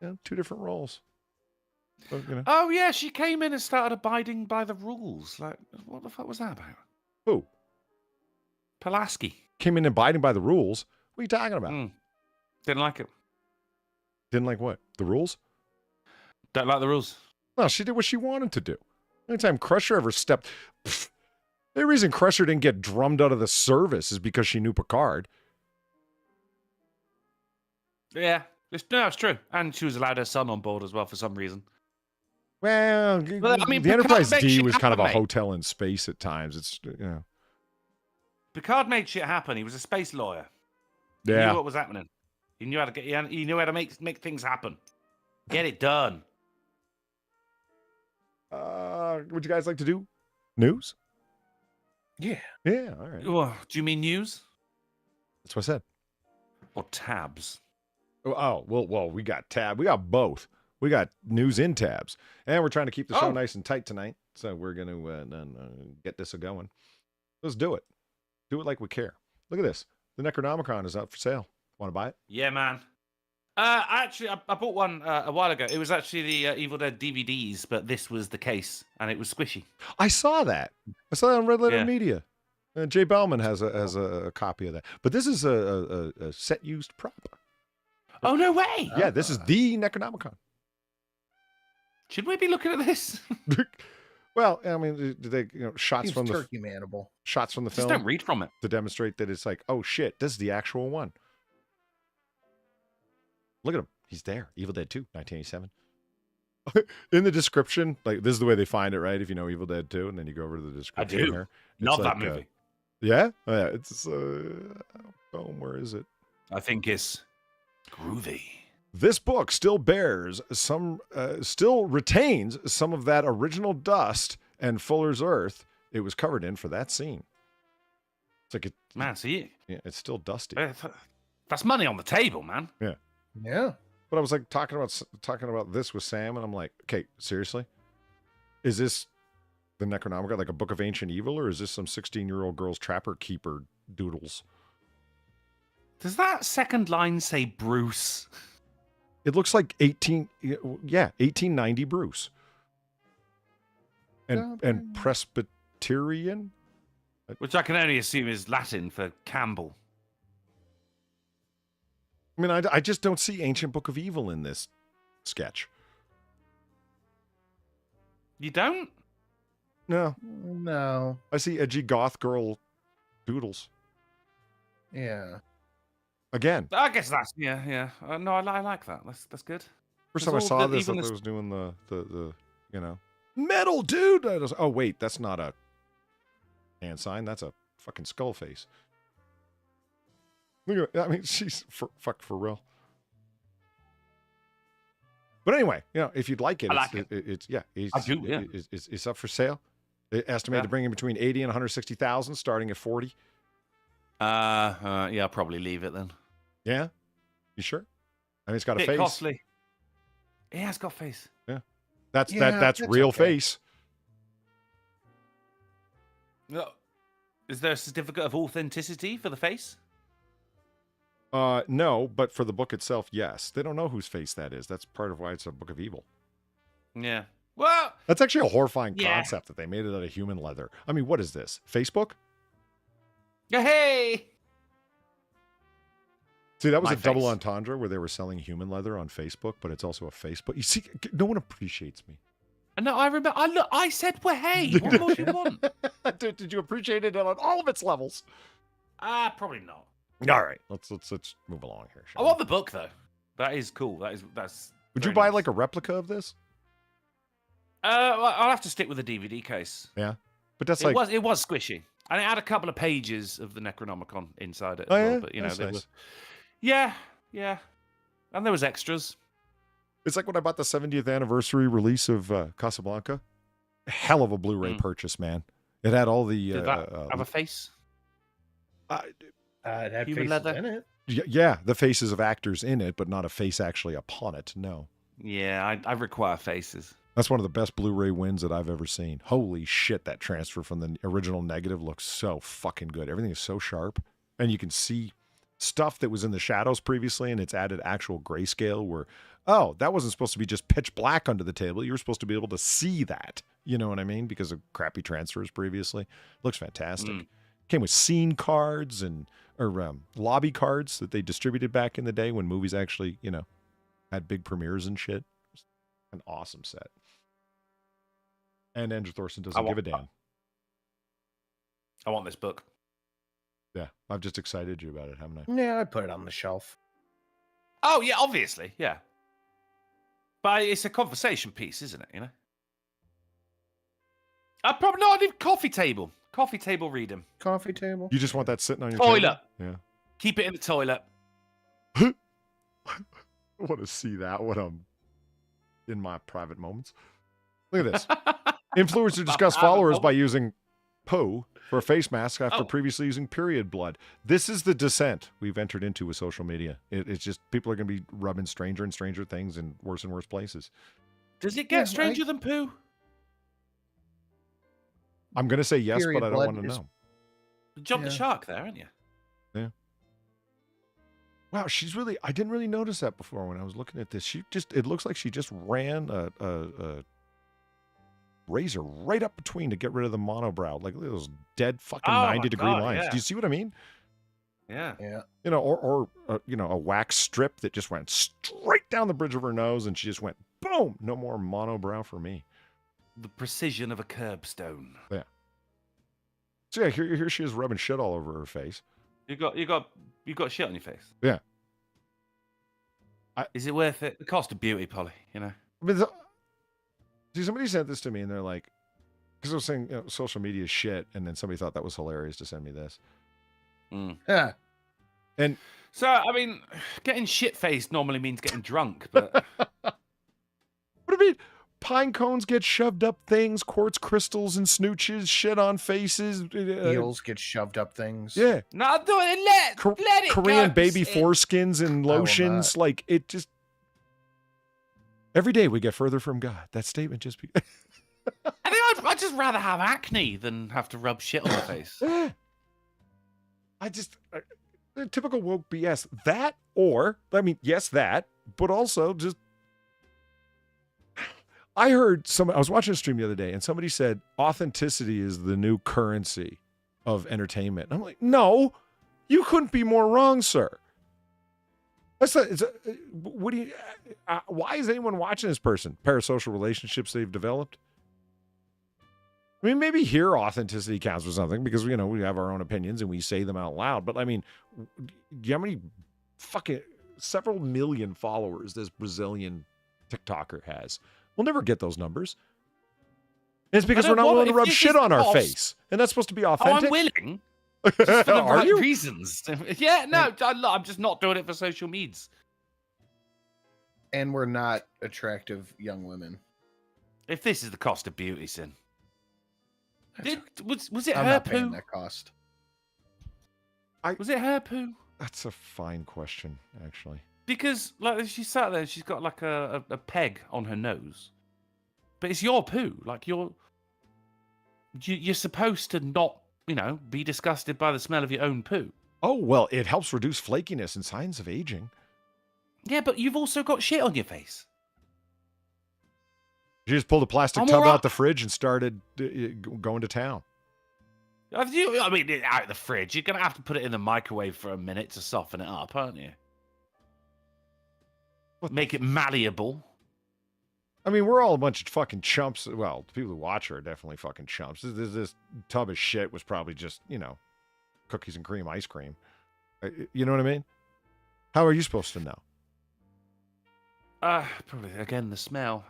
You know, 2 different roles. So, you know. Oh yeah, she came in and started abiding by the rules. Like, what the fuck was that about? Who? Pulaski. Came in abiding by the rules? What are you talking about? Didn't like it. Didn't like what? The rules? Don't like the rules. No, she did what she wanted to do. Anytime Crusher ever stepped... The reason Crusher didn't get drummed out of the service is because she knew Picard. Yeah. It's true. And she was allowed her son on board as well for some reason. Well, I mean, the Enterprise Picard D makes was shit kind of a happen, mate. hotel in space at times. It's, you know. Picard made shit happen. He was a space lawyer. He Yeah. knew what was happening. He knew how to he knew how to make things happen. Get it done. Would you guys like to do news? Yeah. Yeah, all right. Oh, do you mean news That's what I said. or tabs? Oh, well, we got tab. We got both. We got news in tabs. And we're trying to keep the show Oh. nice and tight tonight. So we're going to get this going. Let's do it. Do it like we care. Look at this. The Necronomicon is out for sale. Want to buy it? Yeah, man. Actually, I bought one a while ago. It was actually the Evil Dead DVDs, but this was the case, and it was squishy. I saw that. I saw that on Red Letter Yeah. Media. Jay Bellman has a copy of that. But this is a set used prop. Oh, no way! Yeah, this is the Necronomicon. Should we be looking at this? Well, I mean, do they shots Seems from the turkey manable. shots from the Just film don't read from it. to demonstrate that it's like, oh shit, this is the actual one. Look at him. He's there. Evil Dead 2, 1987. In the description, like this is the way they find it, right? If you know Evil Dead 2, and then you go over to the description do. here. It's Love like, that movie. yeah? Oh, yeah. It's where is it? I think it's groovy. This book still bears some, still retains some of that original dust and Fuller's Earth it was covered in for that scene. It's like Man, see, yeah, it's still dusty. that's money on the table, man. Yeah. But I was like talking about this with Sam, and I'm like, okay, seriously, is this the Necronomicon, like a book of ancient evil, or is this some 16-year-old girl's trapper keeper doodles? Does that second line say Bruce? It looks like 1890 Bruce. And Presbyterian? Which I can only assume is Latin for Campbell. I mean, I just don't see Ancient Book of Evil in this sketch. You don't? No. No. I see edgy goth girl doodles. Yeah. Again. I guess that's yeah. No, I like that. That's good. First time I There's saw all this, I even thought this- it was doing the metal dude. Oh wait, that's not a hand sign. That's a fucking skull face. Look at, I mean, she's for real. But anyway, if you'd like it, I like it's I do, yeah. It's up for sale. They estimated to bring in between 80 and 160,000, starting at 40. Yeah, I'll probably leave it then. Yeah, you sure? I mean, it's got a Bit face. costly. Yeah, it's got face. That's Yeah, that's that's real okay. face. No. Is there a certificate of authenticity for the face? No, but for the book itself, yes. They don't know whose face that is. That's part of why it's a book of evil. Yeah. Well, That's actually a horrifying Yeah. concept that they made it out of human leather. I mean, what is this? Facebook? hey. See, that was My a double face. entendre where they were selling human leather on Facebook, but it's also a Facebook. You see, no one appreciates me. No, I remember. I said, well, hey, what more do you want? Did you appreciate it on all of its levels? Probably not. All right, let's move along here. I want the book though. That is cool. That's. Would you very buy nice. like a replica of this? Well, I'll have to stick with the DVD case. Yeah, but that's It like was squishy, and it had a couple of pages of the Necronomicon inside it. Oh, As well, yeah? but That's they nice. were. Yeah, and there was extras. It's like when I bought the 70th anniversary release of Casablanca. Hell of a Blu-ray purchase, man. It had all the Did that have a face? It had Human faces leather. in it. yeah, the faces of actors in it, but not a face actually upon it. No. Yeah, I require faces. That's one of the best Blu-ray wins that I've ever seen. Holy shit, that transfer from the original negative looks so fucking good. Everything is so sharp. And you can see stuff that was in the shadows previously, and it's added actual grayscale where, oh, that wasn't supposed to be just pitch black under the table. You were supposed to be able to see that. You know what I mean? Because of crappy transfers previously. Looks fantastic. Came with scene cards or lobby cards that they distributed back in the day when movies actually, you know, had big premieres and shit. An awesome set. And Andrew Thorson doesn't give a damn. I want this book. Yeah, I've just excited you about it, haven't I? Yeah, I put it on the shelf. Oh, yeah, obviously, yeah. But it's a conversation piece, isn't it, you know? I probably not even coffee table. Coffee table reading. Coffee table. You just want that sitting on your Toilet. table? Keep it in the toilet. I want to see that when I'm in my private moments. Look at this. Influencer discuss followers by using poo for a face mask after previously using period blood. This is the descent we've entered into with social media. It's just people are going to be rubbing stranger and stranger things in worse and worse places. Does it get stranger than poo? I'm going to say yes, Period but I don't blood want to is- know. Jump the shark there, aren't you? Yeah. Wow, she's really, I didn't really notice that before when I was looking at this. She just, it looks like she just ran a razor right up between to get rid of the monobrow. Like those dead fucking 90-degree lines. yeah. Do you see what I mean? Yeah. Yeah. You know, or you know, a wax strip that just went straight down the bridge of her nose and she just went, boom, no more monobrow for me. The precision of a curbstone. Yeah. So yeah, here she is rubbing shit all over her face. You got shit on your face. Yeah. Is it worth it? The cost of beauty, Polly, you know? I mean, see, somebody sent this to me and they're like, because I was saying, you know, social media is shit, and then somebody thought that was hilarious to send me this. Yeah. And so, I mean, getting shit-faced normally means getting drunk, but... What do you mean? Pine cones get shoved up things, quartz crystals and snooches, shit on faces. Eels get shoved up things. Yeah. No, do it. Let it Korean go. baby foreskins and lotions. Like, it just... Every day we get further from God. That statement just... I think I'd just rather have acne than have to rub shit on my face. I just... typical woke BS. That, or... I mean, yes, that. But also just... I heard I was watching a stream the other day and somebody said authenticity is the new currency of entertainment. And I'm like, no, you couldn't be more wrong, sir. Why is anyone watching this person? Parasocial relationships they've developed? I mean, maybe here authenticity counts for something because, you know, we have our own opinions and we say them out loud. But I mean, do you know how many fucking several million followers this Brazilian TikToker has? We'll never get those numbers. And it's because we're not willing to rub shit on our face. And that's supposed to be authentic. Oh, I'm willing. Just for the Are right you? reasons. Yeah, no, I'm just not doing it for social medias. And we're not attractive young women. If this is the cost of beauty, Sin. Was it I'm her not paying poo? that cost. Was it her poo? That's a fine question, actually. Because like she sat there, she's got like a peg on her nose, but it's your poo. Like you're supposed to not, you know, be disgusted by the smell of your own poo. Oh well, it helps reduce flakiness and signs of aging. Yeah, but you've also got shit on your face. She just pulled a plastic tub out the fridge and started going to town. I mean, out of the fridge, you're gonna have to put it in the microwave for a minute to soften it up, aren't you? Make it malleable. I mean, we're all a bunch of fucking chumps. Well, the people who watch her are definitely fucking chumps. This tub of shit was probably just, you know, cookies and cream ice cream. You know what I mean? How are you supposed to know? Probably, again, the smell.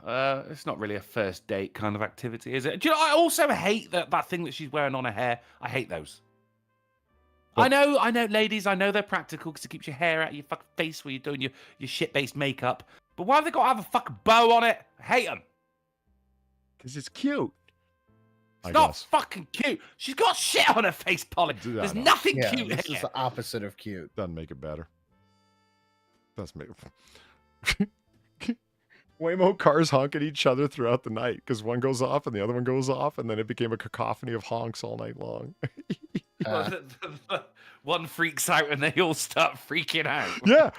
It's not really a first date kind of activity, is it? Do you know, I also hate that thing that she's wearing on her hair. I hate those. What? I know, ladies, I know they're practical because it keeps your hair out of your fucking face while you're doing your shit-based makeup. But why have they got to have a fucking bow on it? I hate them. Because it's cute. It's not fucking cute. She's got shit on her face, Polly. There's nothing cute this here. is the opposite of cute. Doesn't make it better. Doesn't make it... Waymo cars honk at each other throughout the night because one goes off and the other one goes off, and then it became a cacophony of honks all night long. One freaks out and they all start freaking out. Yeah,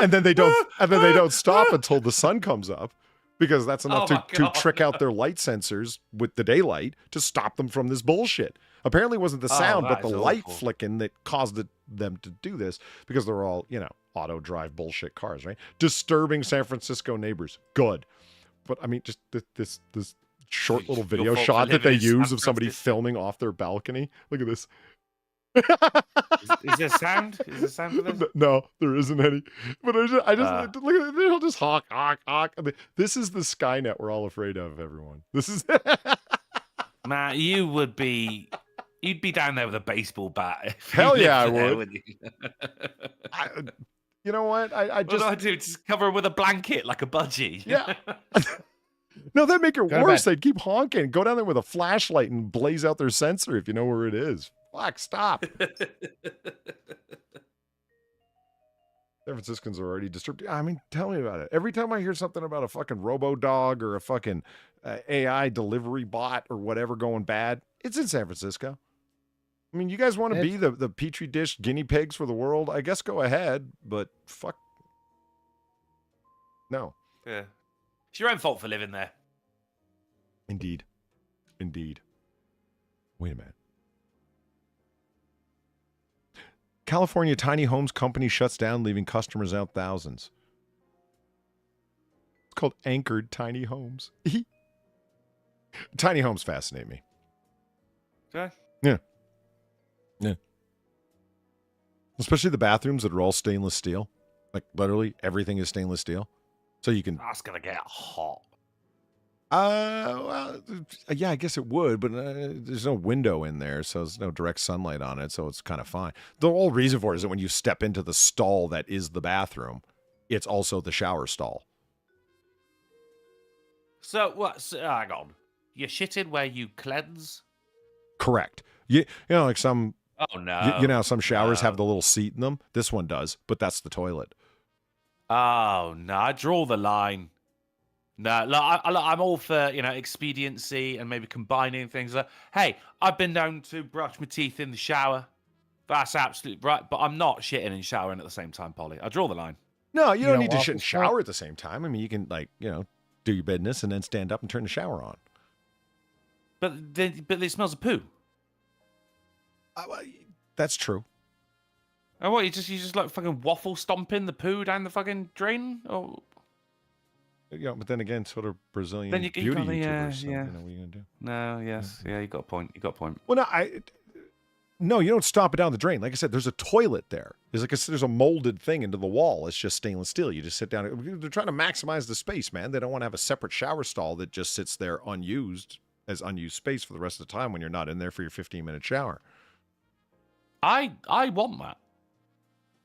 and then they don't stop until the sun comes up, because that's enough to trick out their light sensors with the daylight to stop them from this bullshit. Apparently, it wasn't the sound, but the light flicking that caused them to do this, because they're all, auto drive bullshit cars, right? Disturbing San Francisco neighbors. Good. But I mean, just this short little video shot that they use of somebody filming off their balcony. Look at this. Is there sound? Is there sound for this? No, there isn't any. But I just look at it. They'll just honk. This is the Skynet we're all afraid of, everyone. This is Matt, you'd be down there with a baseball bat. Hell yeah, I would. You know what? What do I do? Just cover him with a blanket like a budgie? Yeah. No, that'd make it worse. They'd keep honking. Go down there with a flashlight and blaze out their sensor if you know where it is. Fuck, stop. San Franciscans are already disturbed. I mean, tell me about it. Every time I hear something about a fucking robo-dog or a fucking AI delivery bot or whatever going bad, it's in San Francisco. I mean, you guys want to be the petri dish guinea pigs for the world? I guess go ahead, but fuck. No. Yeah. It's your own fault for living there. Indeed. Wait a minute. California tiny homes company shuts down, leaving customers out thousands. It's called Anchored Tiny Homes. Tiny homes fascinate me. Okay. Yeah. Especially the bathrooms that are all stainless steel. Like, literally, everything is stainless steel. So you can... That's going to get hot. Well, yeah, I guess it would, but there's no window in there, so there's no direct sunlight on it, so it's kind of fine. The whole reason for it is that when you step into the stall that is the bathroom, it's also the shower stall. So, what? Hang on. You're shitting where you cleanse? Correct. You know, like some... Oh, no. You know how some showers have the little seat in them? This one does, but that's the toilet. Oh, no. I draw the line. No, look, I'm all for, expediency and maybe combining things. Hey, I've been known to brush my teeth in the shower. That's absolutely right. But I'm not shitting and showering at the same time, Polly. I draw the line. No, you don't need to shit and shower at the same time. I mean, you can, do your business and then stand up and turn the shower on. But it smells of poo. That's true. Oh, what? You just like fucking waffle stomping the poo down the fucking drain? Oh. But then again, sort of Brazilian then beauty YouTubers. Yeah. What are you gonna do? No, yes, yeah, you got a point. Well, no, you don't stop it down the drain. Like I said, there's a toilet there. There's a molded thing into the wall. It's just stainless steel. You just sit down. They're trying to maximize the space, man. They don't want to have a separate shower stall that just sits there unused space for the rest of the time when you're not in there for your 15-minute shower. I want that.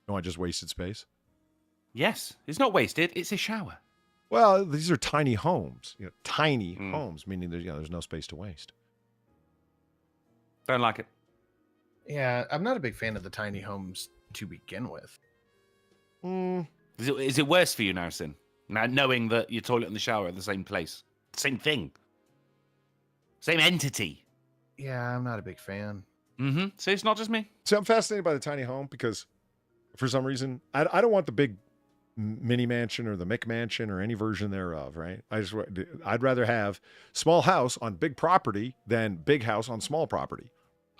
You want just wasted space? Yes, it's not wasted. It's a shower. Well, these are tiny homes. Tiny homes, meaning there's no space to waste. Don't like it. Yeah, I'm not a big fan of the tiny homes to begin with. Is it worse for you now, Sin? Now knowing that your toilet and the shower are the same place, same thing, same entity. Yeah, I'm not a big fan. Mm-hmm. So it's not just me. So I'm fascinated by the tiny home because, for some reason, I don't want the big mini mansion or the McMansion or any version thereof, right? I'd rather have small house on big property than big house on small property.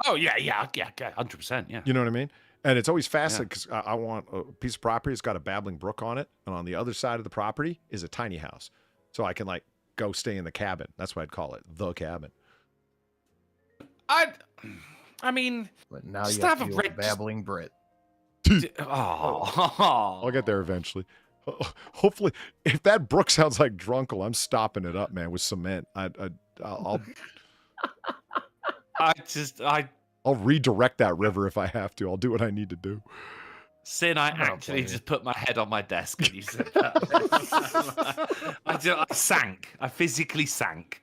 Oh yeah, 100%, yeah. You know what I mean? And it's always fascinating because I want a piece of property that's got a babbling brook on it, and on the other side of the property is a tiny house, so I can go stay in the cabin. That's what I'd call it, the cabin. I mean, but now you have to deal with a babbling Brit. I'll get there eventually. Hopefully, if that brook sounds like Drunkle, I'm stopping it up, man, with cement. I'll redirect that river if I have to. I'll do what I need to do. Sin, I actually just put my head on my desk when you said that. I sank. I physically sank.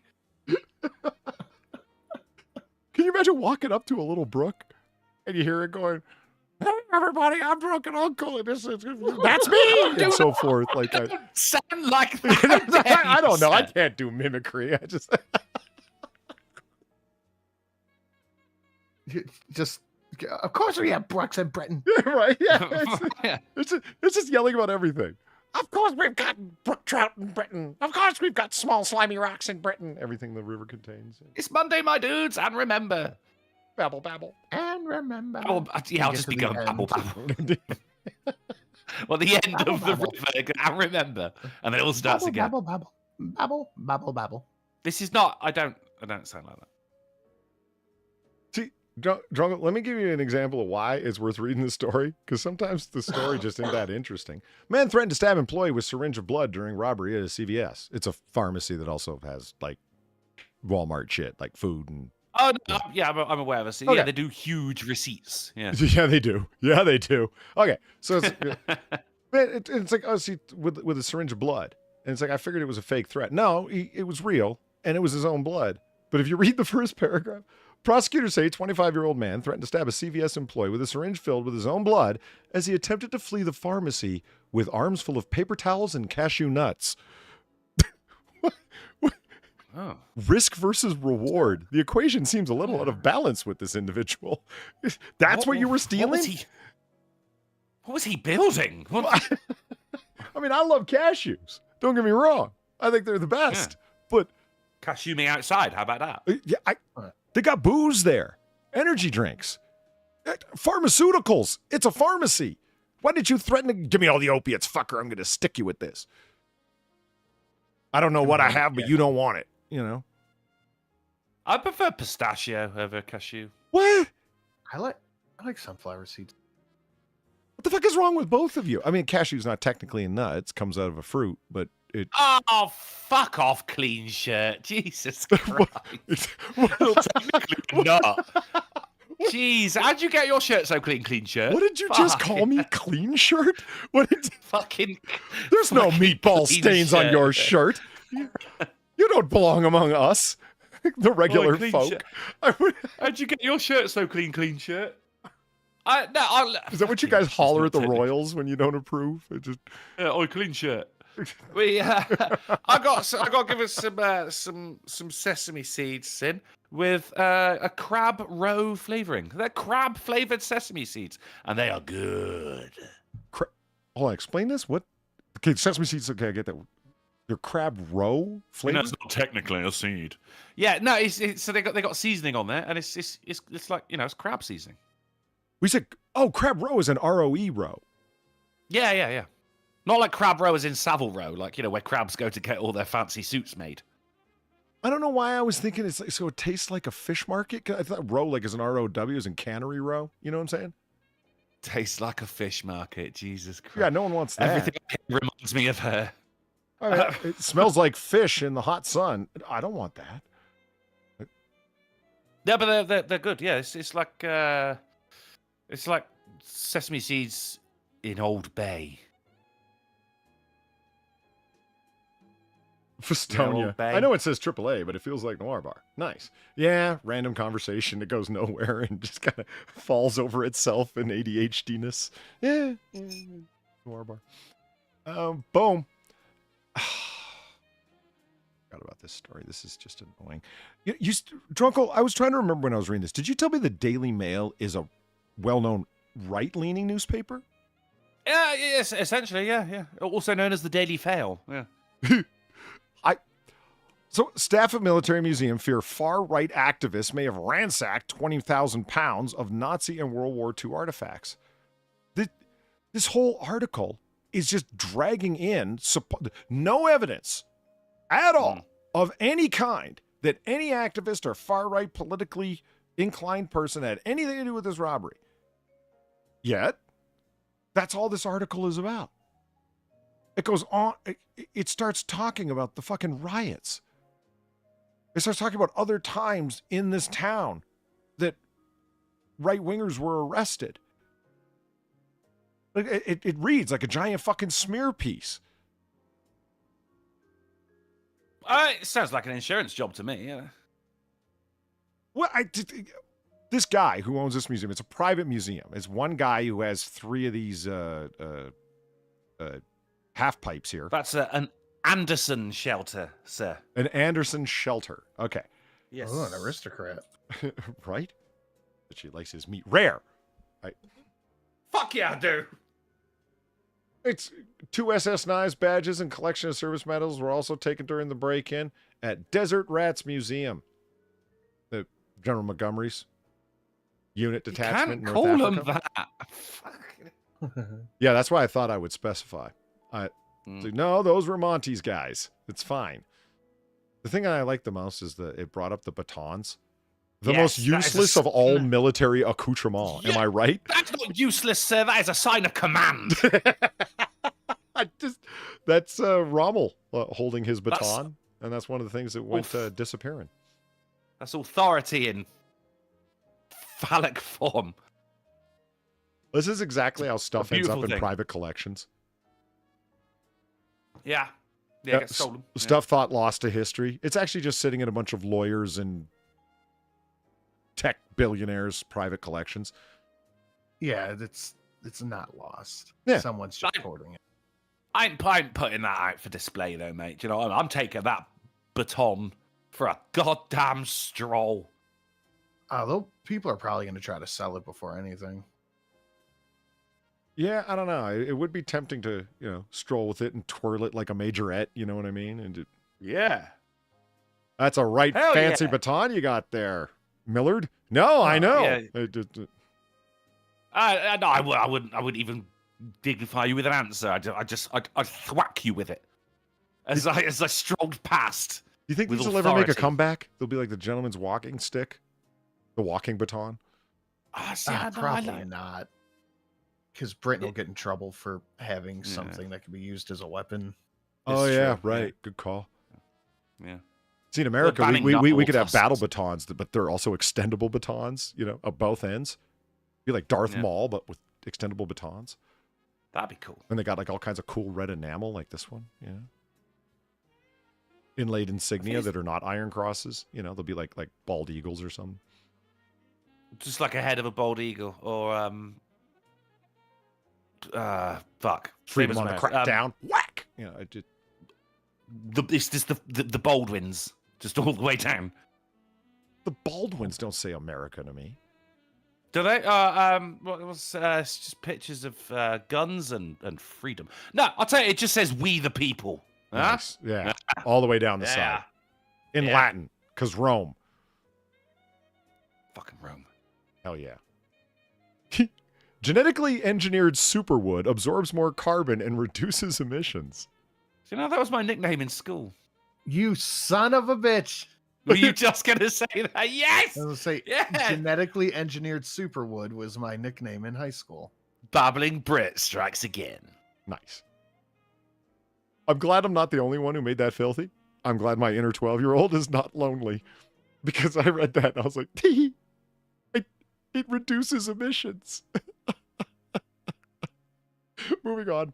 Can you imagine walking up to a little brook and you hear it going, Hey, everybody, I'm Drunken Uncle, and that's me, and so forth. Like, Sound like that. I don't know. I can't do mimicry. I just, Just, of course we have Brooks and Breton. right? Yeah, it's just yelling about everything. Of course we've got brook trout in Britain. Of course we've got small slimy rocks in Britain. Everything the river contains. It's Monday, my dudes, and remember. Babble, babble. And remember. Oh, yeah, I'll just be going babble, babble. Well, the end Babble, of the babble. river, I remember, and then it all starts again. Babble, babble, babble, babble, babble. This is not. I don't sound like that. See, Drunk, let me give you an example of why it's worth reading the story, because sometimes the story just ain't that interesting. Man threatened to stab employee with syringe of blood during robbery at a CVS. It's a pharmacy that also has, like, Walmart shit, like food and... Oh, no, yeah, I'm aware of this. Okay. Yeah, they do huge receipts. Yeah. Yeah, they do. Yeah, they do. Okay, so it's, man, it's like, oh, see, with a syringe of blood. And it's like, I figured it was a fake threat. No, it was real, and it was his own blood. But if you read the first paragraph, prosecutors say 25-year-old man threatened to stab a CVS employee with a syringe filled with his own blood as he attempted to flee the pharmacy with arms full of paper towels and cashew nuts. Oh. Risk versus reward. The equation seems a little out of balance with this individual. That's what you were stealing? What was he building? What? I mean, I love cashews. Don't get me wrong. I think they're the best. But Cashew me outside. How about that? yeah, they got booze there, energy drinks, pharmaceuticals. It's a pharmacy. Why did you threaten to give me all the opiates, fucker? I'm going to stick you with this. I don't know what I have, but you don't want it. You know. I prefer pistachio over cashew. What? I like sunflower seeds. What the fuck is wrong with both of you? I mean, cashew's not technically a nut. It comes out of a fruit, but it... Oh, fuck off, clean shirt. Jesus Christ. Well, technically not. Jeez, how'd you get your shirt so clean shirt? What did you just call me? Clean shirt? What did... Fucking... There's no fucking meatball clean stains on shirt. your shirt. You don't belong among us, the regular clean folk. shirt. I would... How'd you get your shirt so clean shirt? Is that what you guys holler at the Royals when you don't approve? It just... clean shirt. We, I got to give us some sesame seeds in with a crab roe flavoring. They're crab flavored sesame seeds, and they are good. Hold on, explain this. What? Okay, sesame seeds. Okay, I get that. They're crab roe flavor. That's not technically a seed. Yeah, no. It's so they got seasoning on there, and it's like it's crab seasoning. We said, oh, crab roe is an ROE roe. Yeah. Not like crab roe as in Savile Row, like where crabs go to get all their fancy suits made. I don't know why I was thinking it's like, so it tastes like a fish market. I thought roe like is an ROW as in cannery row. You know what I'm saying? Tastes like a fish market. Jesus Christ. Yeah, no one wants that. Everything reminds me of her. I mean, it smells like fish in the hot sun. I don't want that. Yeah, but they're good. Yeah, it's like sesame seeds in Old Bay. Festonia. I know it says AAA, but it feels like Noir Bar. Nice. Yeah, random conversation that goes nowhere and just kind of falls over itself in ADHD-ness. Yeah. Noir Bar. Boom. Forgot about this story. This is just annoying. Drunkle, I was trying to remember when I was reading this. Did you tell me the Daily Mail is a well-known right-leaning newspaper? Yeah, yes, essentially, yeah. Also known as the Daily Fail. Yeah. So, staff at Military Museum fear far-right activists may have ransacked 20,000 pounds of Nazi and World War II artifacts. This whole article is just dragging in no evidence at all of any kind that any activist or far-right politically inclined person had anything to do with this robbery. Yet, that's all this article is about. It goes on, it starts talking about the fucking riots. It starts talking about other times in this town that right-wingers were arrested. It reads like a giant fucking smear piece. It sounds like an insurance job to me, yeah. Well, This guy who owns this museum, it's a private museum. It's one guy who has 3 of these half pipes here. That's an Anderson shelter, sir. An Anderson shelter. Okay. Yes. Oh, an aristocrat. Right? But she likes his meat rare. Right. Fuck yeah, I do. It's 2 SS knives, badges, and collection of service medals were also taken during the break-in at Desert Rats Museum. The General Montgomery's unit detachment in You North can't call Africa. them that. Fuck. Yeah, that's why I thought I would specify. No, those were Monty's guys. It's fine. The thing I like the most is that it brought up the batons. The most useless of all military accoutrements. Am I right? That's not useless, sir. That is a sign of command. That's Rommel holding his baton, and that's one of the things that went disappearing. That's authority in phallic form. This is exactly how stuff ends up in thing. private collections. Yeah. Yeah, get stolen. Stuff thought lost to history. It's actually just sitting in a bunch of lawyers and tech billionaires' private collections. Yeah, it's not lost. Yeah. Someone's just hoarding it. I ain't putting that out for display, though, mate. Do you know what? I'm taking that baton for a goddamn stroll. Although people are probably going to try to sell it before anything. Yeah, I don't know. It would be tempting to, stroll with it and twirl it like a majorette. You know what I mean? And yeah. That's a right Hell fancy yeah. baton you got there, Millard. No, I know. Yeah. I wouldn't even dignify you with an answer. I'd thwack you with it as I strolled past. Do you think with these will ever make a authority. comeback? They'll be like the gentleman's walking stick, the walking baton. Probably not. Because Britain will get in trouble for having something that can be used as a weapon. Oh It's yeah, true, right. yeah. Good call. Yeah. See, in America, banning we could have knuckle battle thrusts. batons, but they're also extendable batons. Of both ends. Be like Darth Yeah. Maul, but with extendable batons. That'd be cool. And they got like all kinds of cool red enamel, like this one. Yeah. Inlaid insignia that are not iron crosses. They'll be like bald eagles or something. Just like a head of a bald eagle, or fuck. Freedom Famous on a American. crackdown. Whack. It's just the Baldwins, just all the way down. The Baldwins don't say America to me. Do they? What was it's just pictures of guns and freedom. No, I'll tell you, it just says "We the People." Huh? Nice. Yeah. All the way down the side. In Yeah. Latin, because Rome. Fucking Rome. Hell yeah. Genetically engineered superwood absorbs more carbon and reduces emissions. That was my nickname in school. You son of a bitch. Were you just gonna say that? Yes. I was going to say, Yeah. genetically engineered superwood was my nickname in high school. Babbling Brit strikes again. Nice. I'm glad I'm not the only one who made that filthy. I'm glad my inner 12-year-old is not lonely. Because I read that and I was like, it reduces emissions. Moving on.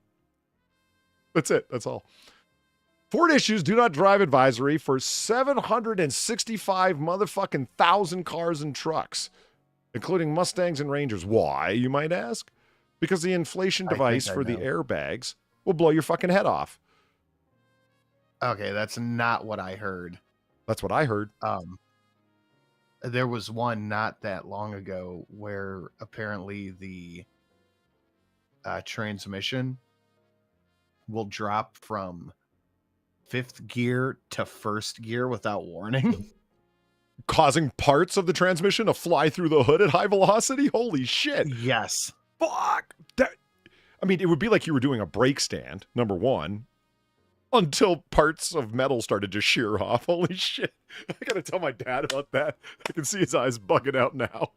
That's it. That's all. Ford issues do not drive advisory for 765 motherfucking thousand cars and trucks, including Mustangs and Rangers. Why, you might ask? Because the inflation I think device I for the know. airbags will blow your fucking head off. Okay, that's not what I heard. That's what I heard. There was one not that long ago where apparently the transmission will drop from 5th gear to 1st gear without warning. Causing parts of the transmission to fly through the hood at high velocity? Holy shit. Yes. Fuck. It would be like you were doing a brake stand, number one, until parts of metal started to shear off. Holy shit. I gotta tell my dad about that. I can see his eyes bugging out now.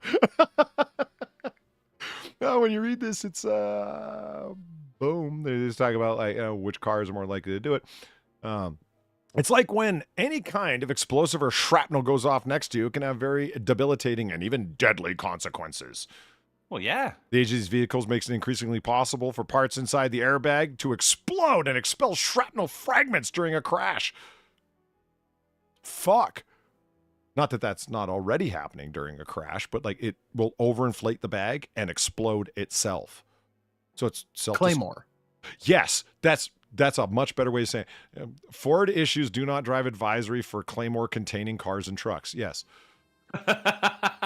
Now, when you read this, it's boom. They just talk about which cars are more likely to do it. It's like when any kind of explosive or shrapnel goes off next to you, it can have very debilitating and even deadly consequences. Well, yeah. The age of these vehicles makes it increasingly possible for parts inside the airbag to explode and expel shrapnel fragments during a crash. Fuck. Not that that's not already happening during a crash, but like it will overinflate the bag and explode itself. So it's Claymore. Yes, that's a much better way of saying it. Ford issues do not drive advisory for Claymore containing cars and trucks. Yes. I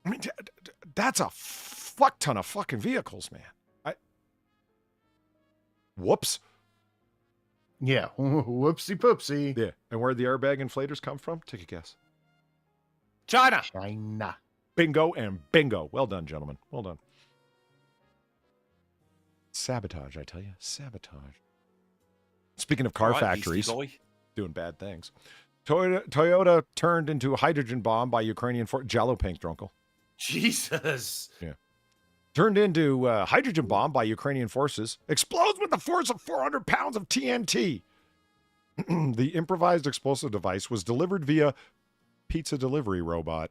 mean, that's a fuck ton of fucking vehicles, man. Whoops. Yeah. Whoopsie poopsie. Yeah. And where'd the airbag inflators come from? Take a guess. China. China. Bingo and bingo. Well done, gentlemen. Well done. Sabotage, I tell you. Sabotage. Speaking of car All right, factories beastie boy. doing bad things, Toyota turned into a hydrogen bomb by Ukrainian Jello Pink Drunkle. Jesus. Yeah. Turned into a hydrogen bomb by Ukrainian forces. Explodes with the force of 400 pounds of TNT. The improvised explosive device was delivered via pizza delivery robot.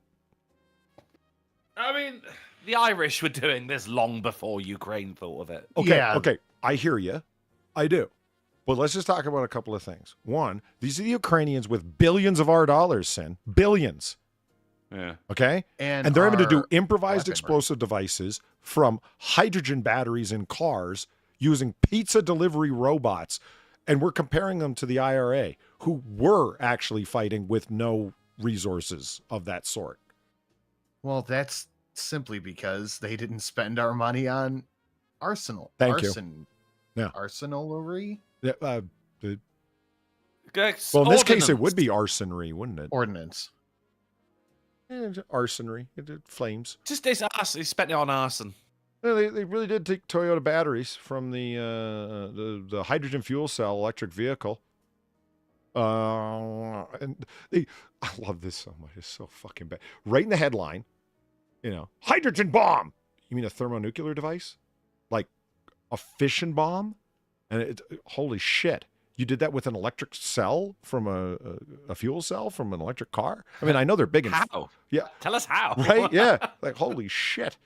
I mean, the Irish were doing this long before Ukraine thought of it. Okay, Yeah. okay. I hear you. I do. But let's just talk about a couple of things. One, these are the Ukrainians with billions of our dollars, Sin. Billions. Yeah. Okay? And they're able to do our improvised weaponry. explosive devices from hydrogen batteries in cars using pizza delivery robots. And we're comparing them to the IRA, who were actually fighting with no resources of that sort. Well, that's simply because they didn't spend our money on arsenal. Thank you. Yeah. Arsenalery? Yeah, Well, well, in this case, it would be arsonery, wouldn't it? Ordnance. Arsonery. It did flames. Just this arson. He spent it on arson. No, they really did take Toyota batteries from the hydrogen fuel cell electric vehicle. And I love this so much. It's so fucking bad. Right in the headline, hydrogen bomb. You mean a thermonuclear device? Like a fission bomb? And holy shit. You did that with an electric cell from a fuel cell from an electric car? I mean, I know they're big. How? Yeah. Tell us how. Right? Yeah. Like, holy shit.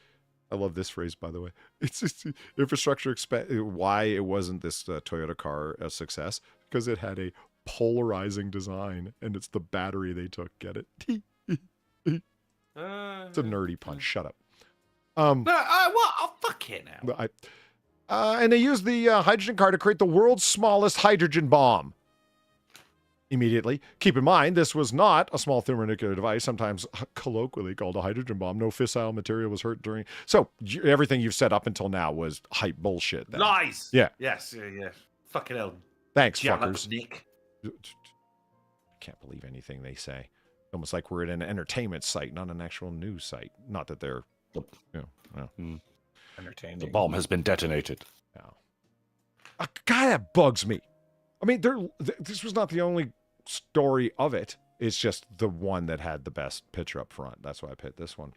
I love this phrase, by the way. It's just infrastructure. Why it wasn't this Toyota car a success? Because it had a polarizing design, and it's the battery they took. Get it? It's a nerdy punch. Shut up. What? Oh, fuck it now. And they used the hydrogen car to create the world's smallest hydrogen bomb. Immediately. Keep in mind, this was not a small thermonuclear device, sometimes colloquially called a hydrogen bomb. No fissile material was hurt during. So everything you've said up until now was hype bullshit. Then. Lies. Yeah. Yes. Yeah. Fucking hell. Thanks, Jalap fuckers. Nick. I can't believe anything they say. Almost like we're at an entertainment site, not an actual news site. Not that they're, Entertaining. The bomb has been detonated. A guy that bugs me. I mean, this was not the only story of it. It's just the one that had the best picture up front. That's why I picked this one.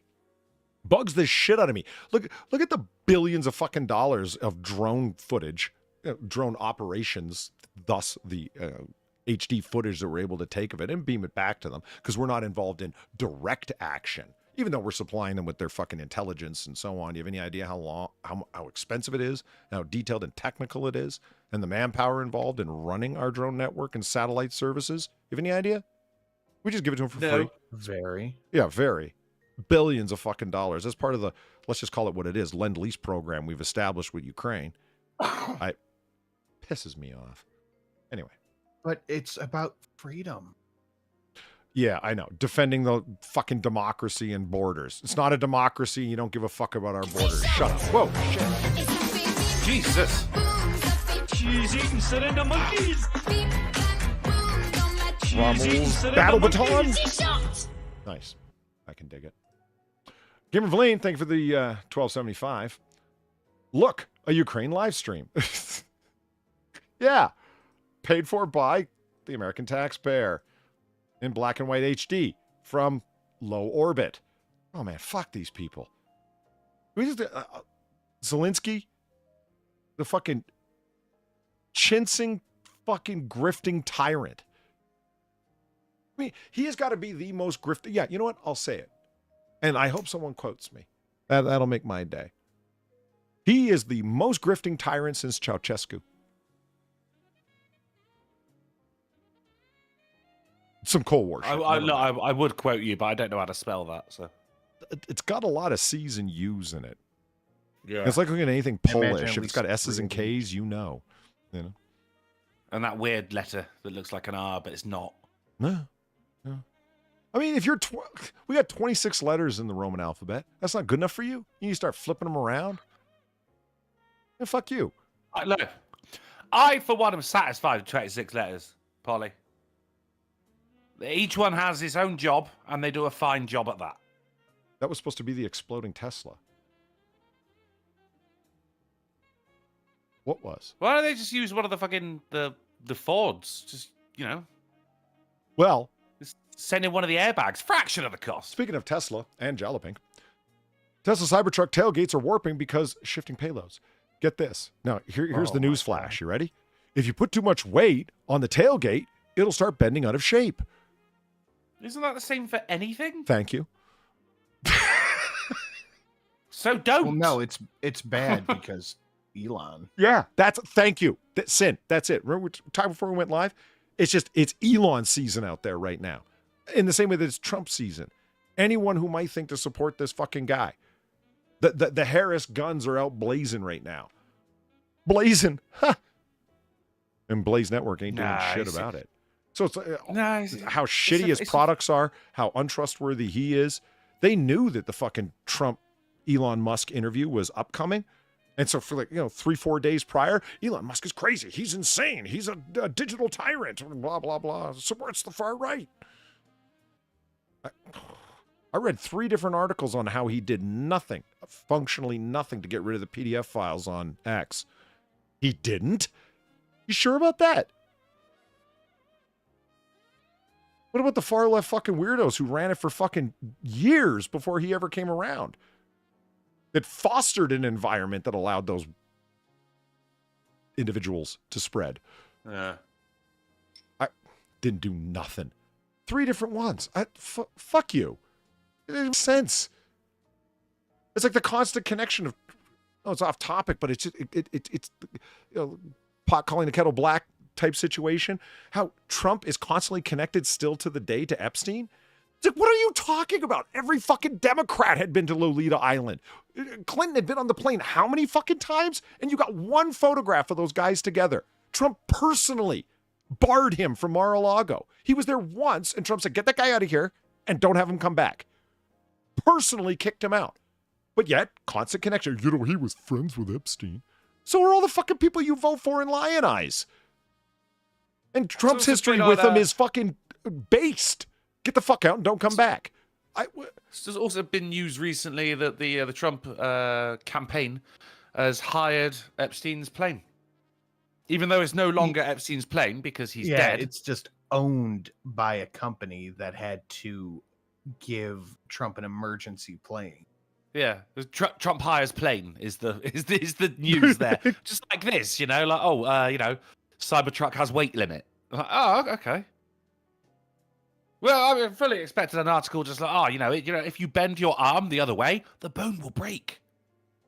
Bugs the shit out of me. Look at the billions of fucking dollars of drone footage, drone operations, thus the HD footage that we're able to take of it and beam it back to them because we're not involved in direct action. Even though we're supplying them with their fucking intelligence and so on. Do you have any idea how expensive it is, how detailed and technical it is, and the manpower involved in running our drone network and satellite services? You have any idea? We just give it to them for free. Very. Yeah, very. Billions of fucking dollars. That's part of the, let's just call it what it is, Lend-Lease program we've established with Ukraine. Pisses me off. Anyway. But it's about freedom. Yeah, I know. Defending the fucking democracy and borders. It's not a democracy. You don't give a fuck about our borders. Shut up. Whoa, shit. Jesus. Cheese eating cylinder monkeys. Rommel's battle baton. Nice. I can dig it. Gamer Valine, thank you for the 1275. Look, a Ukraine live stream. Yeah. Paid for by the American taxpayer. In black and white HD from low orbit. Oh man, fuck these people. We just Zelensky, the fucking chinsing, fucking grifting tyrant. I mean, he has got to be the most grifting. Yeah, you know what? I'll say it, and I hope someone quotes me. That'll make my day. He is the most grifting tyrant since Ceausescu. some Cold War shit. I would quote you, but I don't know how to spell that. So It's got a lot of C's and U's in it. yeah, It's like looking at anything I imagine Polish. at If it's got least S's and 3 of them. K's, you know. and that weird letter that looks like an R, but it's not. No. I mean, if you're, we got 26 letters in the Roman alphabet. That's not good enough for you. You need to start flipping them around. Yeah, fuck you. Look, I for one am satisfied with 26 letters, Polly. Each one has its own job, and they do a fine job at that. That was supposed to be the exploding Tesla. What was? Why don't they just use one of the fucking the Fords? Just Well, just send in one of the airbags, fraction of the cost. speaking of Tesla and Jalapink, Tesla Cybertruck tailgates are warping because shifting payloads. Get this. Now, here's the news flash. You ready? If you put too much weight on the tailgate, it'll start bending out of shape. Isn't that the same for anything? Thank you. So don't. Well, no, it's bad because Elon. Yeah, thank you. Sin, that's it. Remember time before we went live? It's Elon season out there right now. In the same way that it's Trump season. Anyone who might think to support this fucking guy. The Harris guns are out blazing right now. Blazing. Ha! And Blaze Network ain't doing shit about it. So it's how shitty his products are, how untrustworthy he is. They knew that the fucking Trump Elon Musk interview was upcoming. And so for 3-4 days prior, Elon Musk is crazy. He's insane. He's a digital tyrant. Blah, blah, blah. Supports the far right. I read 3 different articles on how he did nothing, functionally nothing, to get rid of the PDF files on X. He didn't? You sure about that? What about the far left fucking weirdos who ran it for fucking years before he ever came around? That fostered an environment that allowed those individuals to spread. Yeah. I didn't do nothing. 3 different ones. Fuck you. It makes sense. It's like the constant connection of. Oh, it's off topic, but it's pot calling the kettle black type situation. How Trump is constantly connected still to the day to Epstein. It's like, what are you talking about? Every fucking Democrat had been to Lolita Island. Clinton had been on the plane how many fucking times? And you got one photograph of those guys together. Trump personally barred him from Mar-a-Lago. He was there once, and Trump said, get that guy out of here and don't have him come back. Personally kicked him out. But yet, constant connection. He was friends with Epstein. So are all the fucking people you vote for in Lionize. And Trump's history with them is fucking based. Get the fuck out and don't come back. There's also been news recently that the Trump campaign has hired Epstein's plane. Even though it's no longer Epstein's plane because he's dead. It's just owned by a company that had to give Trump an emergency plane. Yeah, Trump hires plane is the news there. Just like this, Cybertruck has weight limit. Like, oh, okay. Well, I fully expected an article just like, if you bend your arm the other way, the bone will break.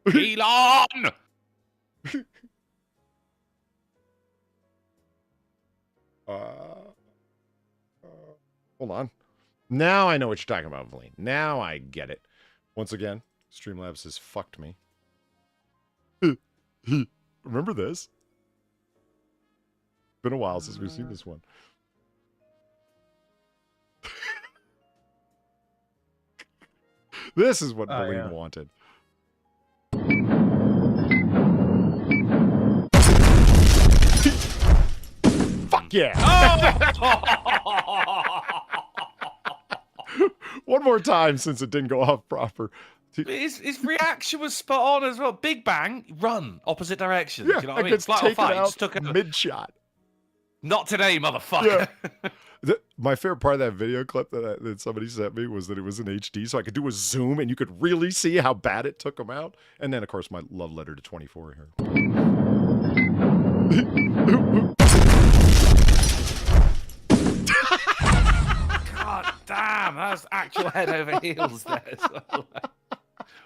Elon! Hold on. Now I know what you're talking about, Valine. Now I get it. Once again, Streamlabs has fucked me. Remember this? Been a while since we've seen this one. This is what Valine wanted. Fuck yeah! One more time since it didn't go off proper. His reaction was spot on as well. Big bang, run opposite direction. Yeah, you know what I mean? gets Flight or taken fight, out just took it. mid-shot. Not today, motherfucker. Yeah. My favorite part of that video clip that somebody sent me was that it was in HD, so I could do a zoom and you could really see how bad it took him out. And then, of course, my love letter to 24 here. God damn, that was actual head over heels there as well.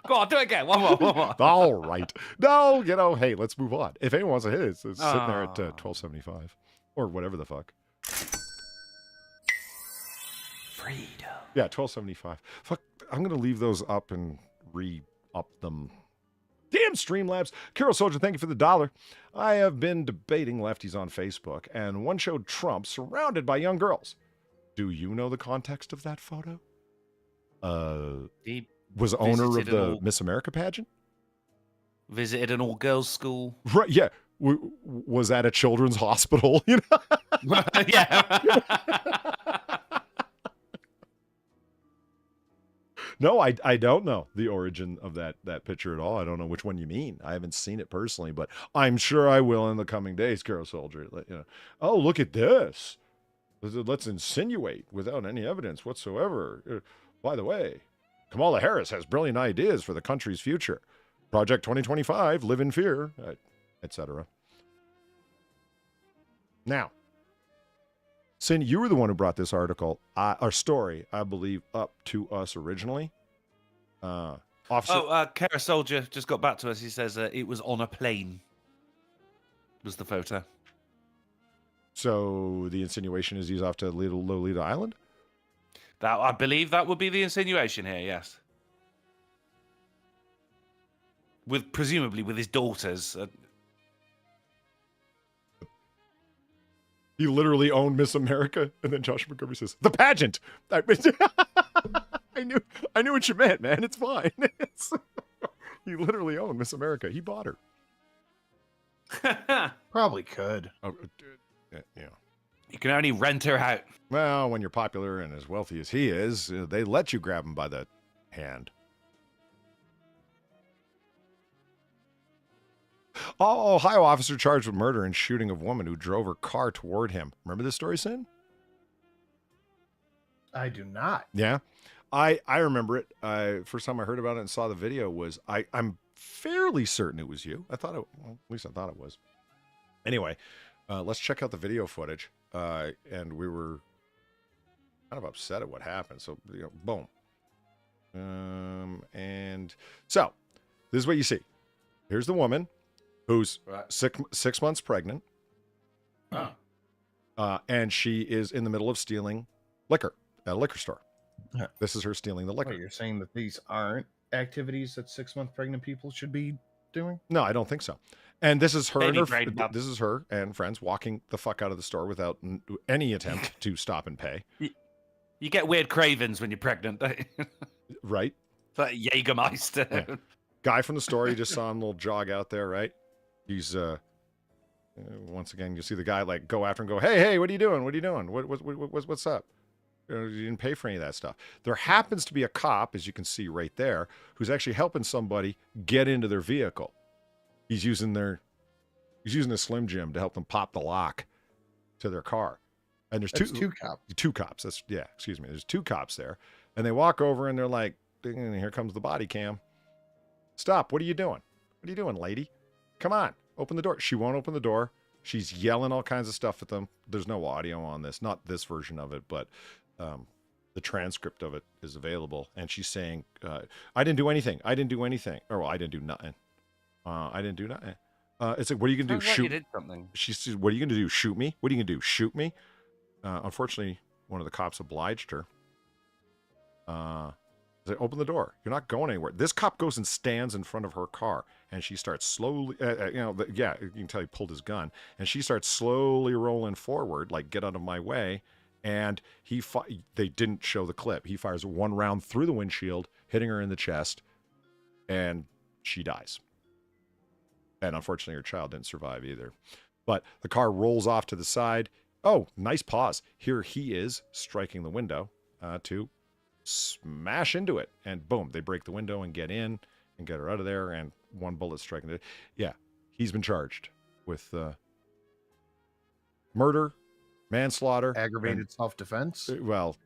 Go on, do it again. One more. All right. No, hey, let's move on. If anyone wants to hit it, it's sitting there at 1275 or whatever the fuck. Freedom. Yeah, 1275. Fuck, I'm gonna leave those up and re-up them. Damn Streamlabs. Carol Soldier, thank you for the $1. I have been debating lefties on Facebook, and one showed Trump surrounded by young girls. Do you know the context of that photo? He Was owner of visited an the all- Miss America pageant? visited an all-girls school. Right, yeah. Was at a children's hospital, you know? Yeah. No, I don't know the origin of that picture at all. I don't know which one you mean. I haven't seen it personally, but I'm sure I will in the coming days, Carol Soldier. You know, oh, look at this. Let's insinuate without any evidence whatsoever. By the way, Kamala Harris has brilliant ideas for the country's future. Project 2025, live in fear, etc. Now, Sin, you were the one who brought this article, our story, I believe, up to us originally. Officer. Kara Soldier just got back to us. He says it was on a plane. Was the photo? So the insinuation is he's off to Lolita Island? That I believe that would be the insinuation here. Yes. Presumably with his daughters. He literally owned Miss America, and then Josh McCovery says, "The pageant." I knew what you meant, man. It's fine. He literally owned Miss America. He bought her. Probably could. Oh, dude. Yeah. You can only rent her out. Well, when you're popular and as wealthy as he is, they let you grab him by the hand. Oh, Ohio officer charged with murder and shooting of woman who drove her car toward him. Remember this story, Sin? I do not. Yeah. I remember it. First time I heard about it and saw the video was, I'm fairly certain it was you. At least I thought it was. Anyway, let's check out the video footage. And we were kind of upset at what happened. So, boom. And so, this is what you see. Here's the woman who's 6 months pregnant. And she is in the middle of stealing liquor at a liquor store. Yeah. This is her stealing the liquor. Wait, you're saying that these aren't activities that 6-month pregnant people should be doing? No, I don't think so. And this is her and This is her and friends walking the fuck out of the store without any attempt to stop and pay. You get weird cravings when you're pregnant, don't you? Right? It's like Jägermeister. Yeah. Guy from the store, you just saw him little jog out there, right? He's once again, you see the guy like go after him, and go, hey, what are you doing? What are you doing? What's up? You didn't pay for any of that stuff. There happens to be a cop, as you can see right there, who's actually helping somebody get into their vehicle. He's using a Slim Jim to help them pop the lock to their car. And there's two cops. Two cops. Excuse me. There's two cops there. And they walk over and they're like, here comes the body cam. Stop. What are you doing? What are you doing, lady? Come on. Open the door. She won't open the door. She's yelling all kinds of stuff at them. There's no audio on this. Not this version of it, but the transcript of it is available. And she's saying, I didn't do anything. I didn't do anything. Or, well, I didn't do nothing. I didn't do nothing. It's like, what are you going to do? Shoot. You did something. She says, what are you going to do? Shoot me? What are you going to do? Shoot me? Unfortunately, one of the cops obliged her. They open the door. You're not going anywhere. This cop goes and stands in front of her car, and she starts slowly, you can tell he pulled his gun, and she starts slowly rolling forward, like, get out of my way, and they didn't show the clip. He fires one round through the windshield, hitting her in the chest, and she dies. And unfortunately, her child didn't survive either. But the car rolls off to the side. Oh, nice pause. Here he is striking the window to smash into it. And boom, they break the window and get in and get her out of there. And one bullet striking it. Yeah, he's been charged with murder, manslaughter. Aggravated self-defense? Well,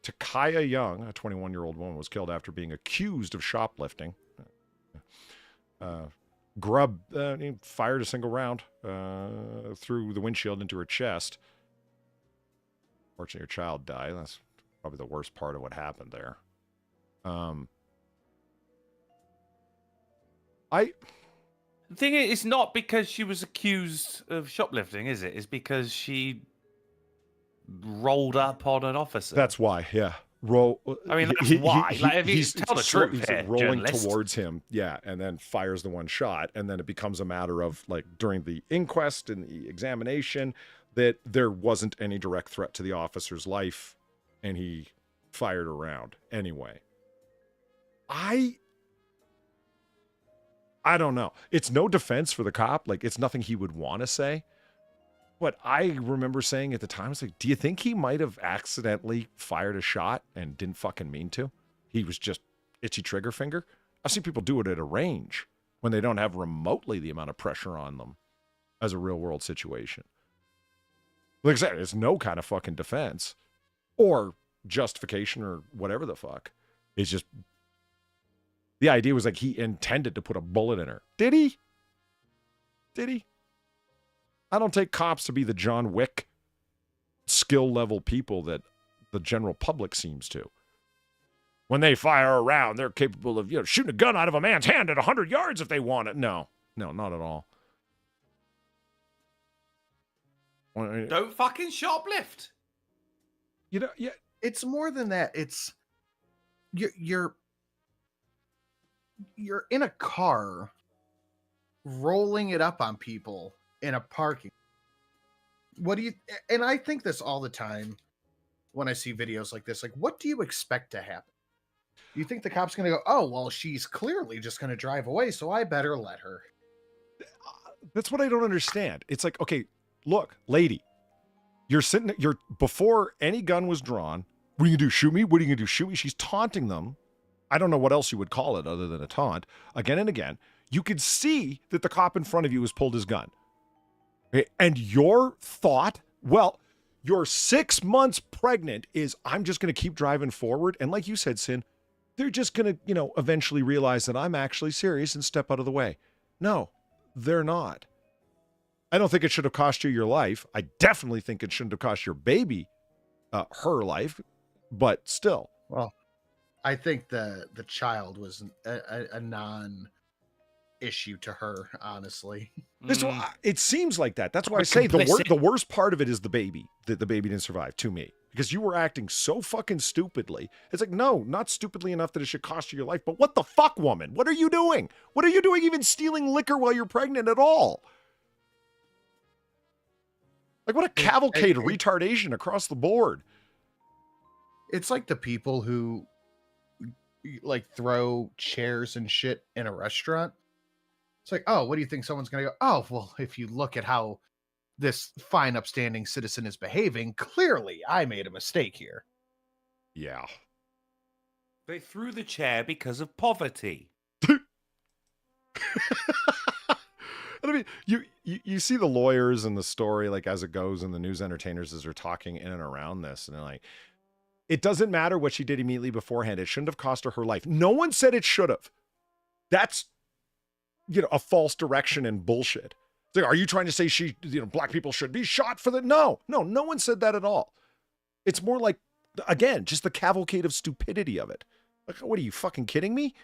Takaya Young, a 21-year-old woman, was killed after being accused of shoplifting. Grubb he fired a single round through the windshield into her chest. Fortunately, her child died. That's probably the worst part of what happened there. The thing is, it's not because she was accused of shoplifting, is it? It's because she rolled up on an officer. That's why, yeah. Roll. I mean, that's why. Like, if you he's tell the truth he's here, rolling journalist. towards him, yeah, and then fires the one shot, and then it becomes a matter of like during the inquest and the examination that there wasn't any direct threat to the officer's life, and he fired a round anyway. I don't know. It's no defense for the cop. Like, it's nothing he would want to say. What I remember saying at the time was like, do you think he might have accidentally fired a shot and didn't fucking mean to? He was just itchy trigger finger. I've seen people do it at a range when they don't have remotely the amount of pressure on them as a real world situation. Like I said, it's no kind of fucking defense or justification or whatever the fuck. It's just, the idea was like he intended to put a bullet in her. Did he? Did he? I don't take cops to be the John Wick skill level people that the general public seems to. When they fire a round, they're capable of, shooting a gun out of a man's hand at 100 yards if they want it. No, not at all. Don't fucking shoplift. Yeah. It's more than that. It's you're in a car rolling it up on people in a parking. And I think this all the time when I see videos like this, like, what do you expect to happen? You think the cop's going to go, oh, well, she's clearly just going to drive away, so I better let her. That's what I don't understand. It's like, okay, look, lady, you're before any gun was drawn. What are you going to do? Shoot me? What are you going to do? Shoot me? She's taunting them. I don't know what else you would call it other than a taunt. Again and again, you could see that the cop in front of you has pulled his gun. And your thought, well, you're 6 months pregnant is, I'm just going to keep driving forward. And like you said, Sin, they're just going to, eventually realize that I'm actually serious and step out of the way. No, they're not. I don't think it should have cost you your life. I definitely think it shouldn't have cost your baby her life, but still. Well, I think the child was a non-issue to her, honestly. It seems like that. That's why I say the worst part of it is the baby, that the baby didn't survive, to me. Because you were acting so fucking stupidly. It's like, no, not stupidly enough that it should cost you your life, but what the fuck, woman? What are you doing? What are you doing even stealing liquor while you're pregnant at all? Like, what a cavalcade of retardation across the board. It's like the people who like throw chairs and shit in a restaurant. It's like, oh, what do you think someone's going to go? Oh, well, if you look at how this fine, upstanding citizen is behaving, clearly I made a mistake here. Yeah. They threw the chair because of poverty. I mean, you see the lawyers and the story, like, as it goes, and the news entertainers as they're talking in and around this, and they're like, it doesn't matter what she did immediately beforehand. It shouldn't have cost her life. No one said it should have. That's, a false direction and bullshit. It's like, are you trying to say black people should be shot for that? No one said that at all. It's more like, again, just the cavalcade of stupidity of it. Like, what are you fucking kidding me?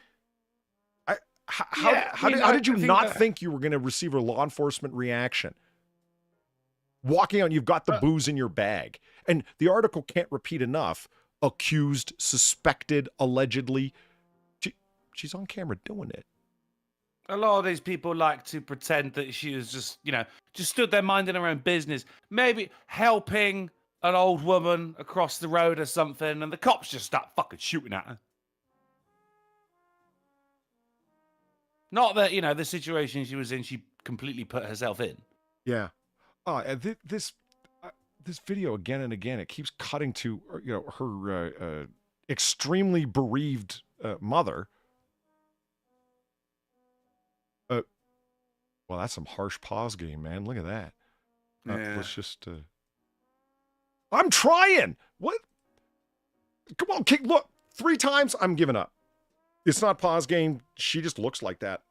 How did you not think you were going to receive a law enforcement reaction? Walking out, you've got the booze in your bag. And the article can't repeat enough. Accused, suspected, allegedly. She's on camera doing it. A lot of these people like to pretend that she was just, just stood there minding her own business. Maybe helping an old woman across the road or something, and the cops just start fucking shooting at her. Not that, the situation she was in, she completely put herself in. Yeah. This video again and again, it keeps cutting to, her extremely bereaved mother. Well, that's some harsh pause game, man. Look at that. Yeah. Let's just... I'm trying! What? Come on, kick, look. 3 times, I'm giving up. It's not pause game. She just looks like that.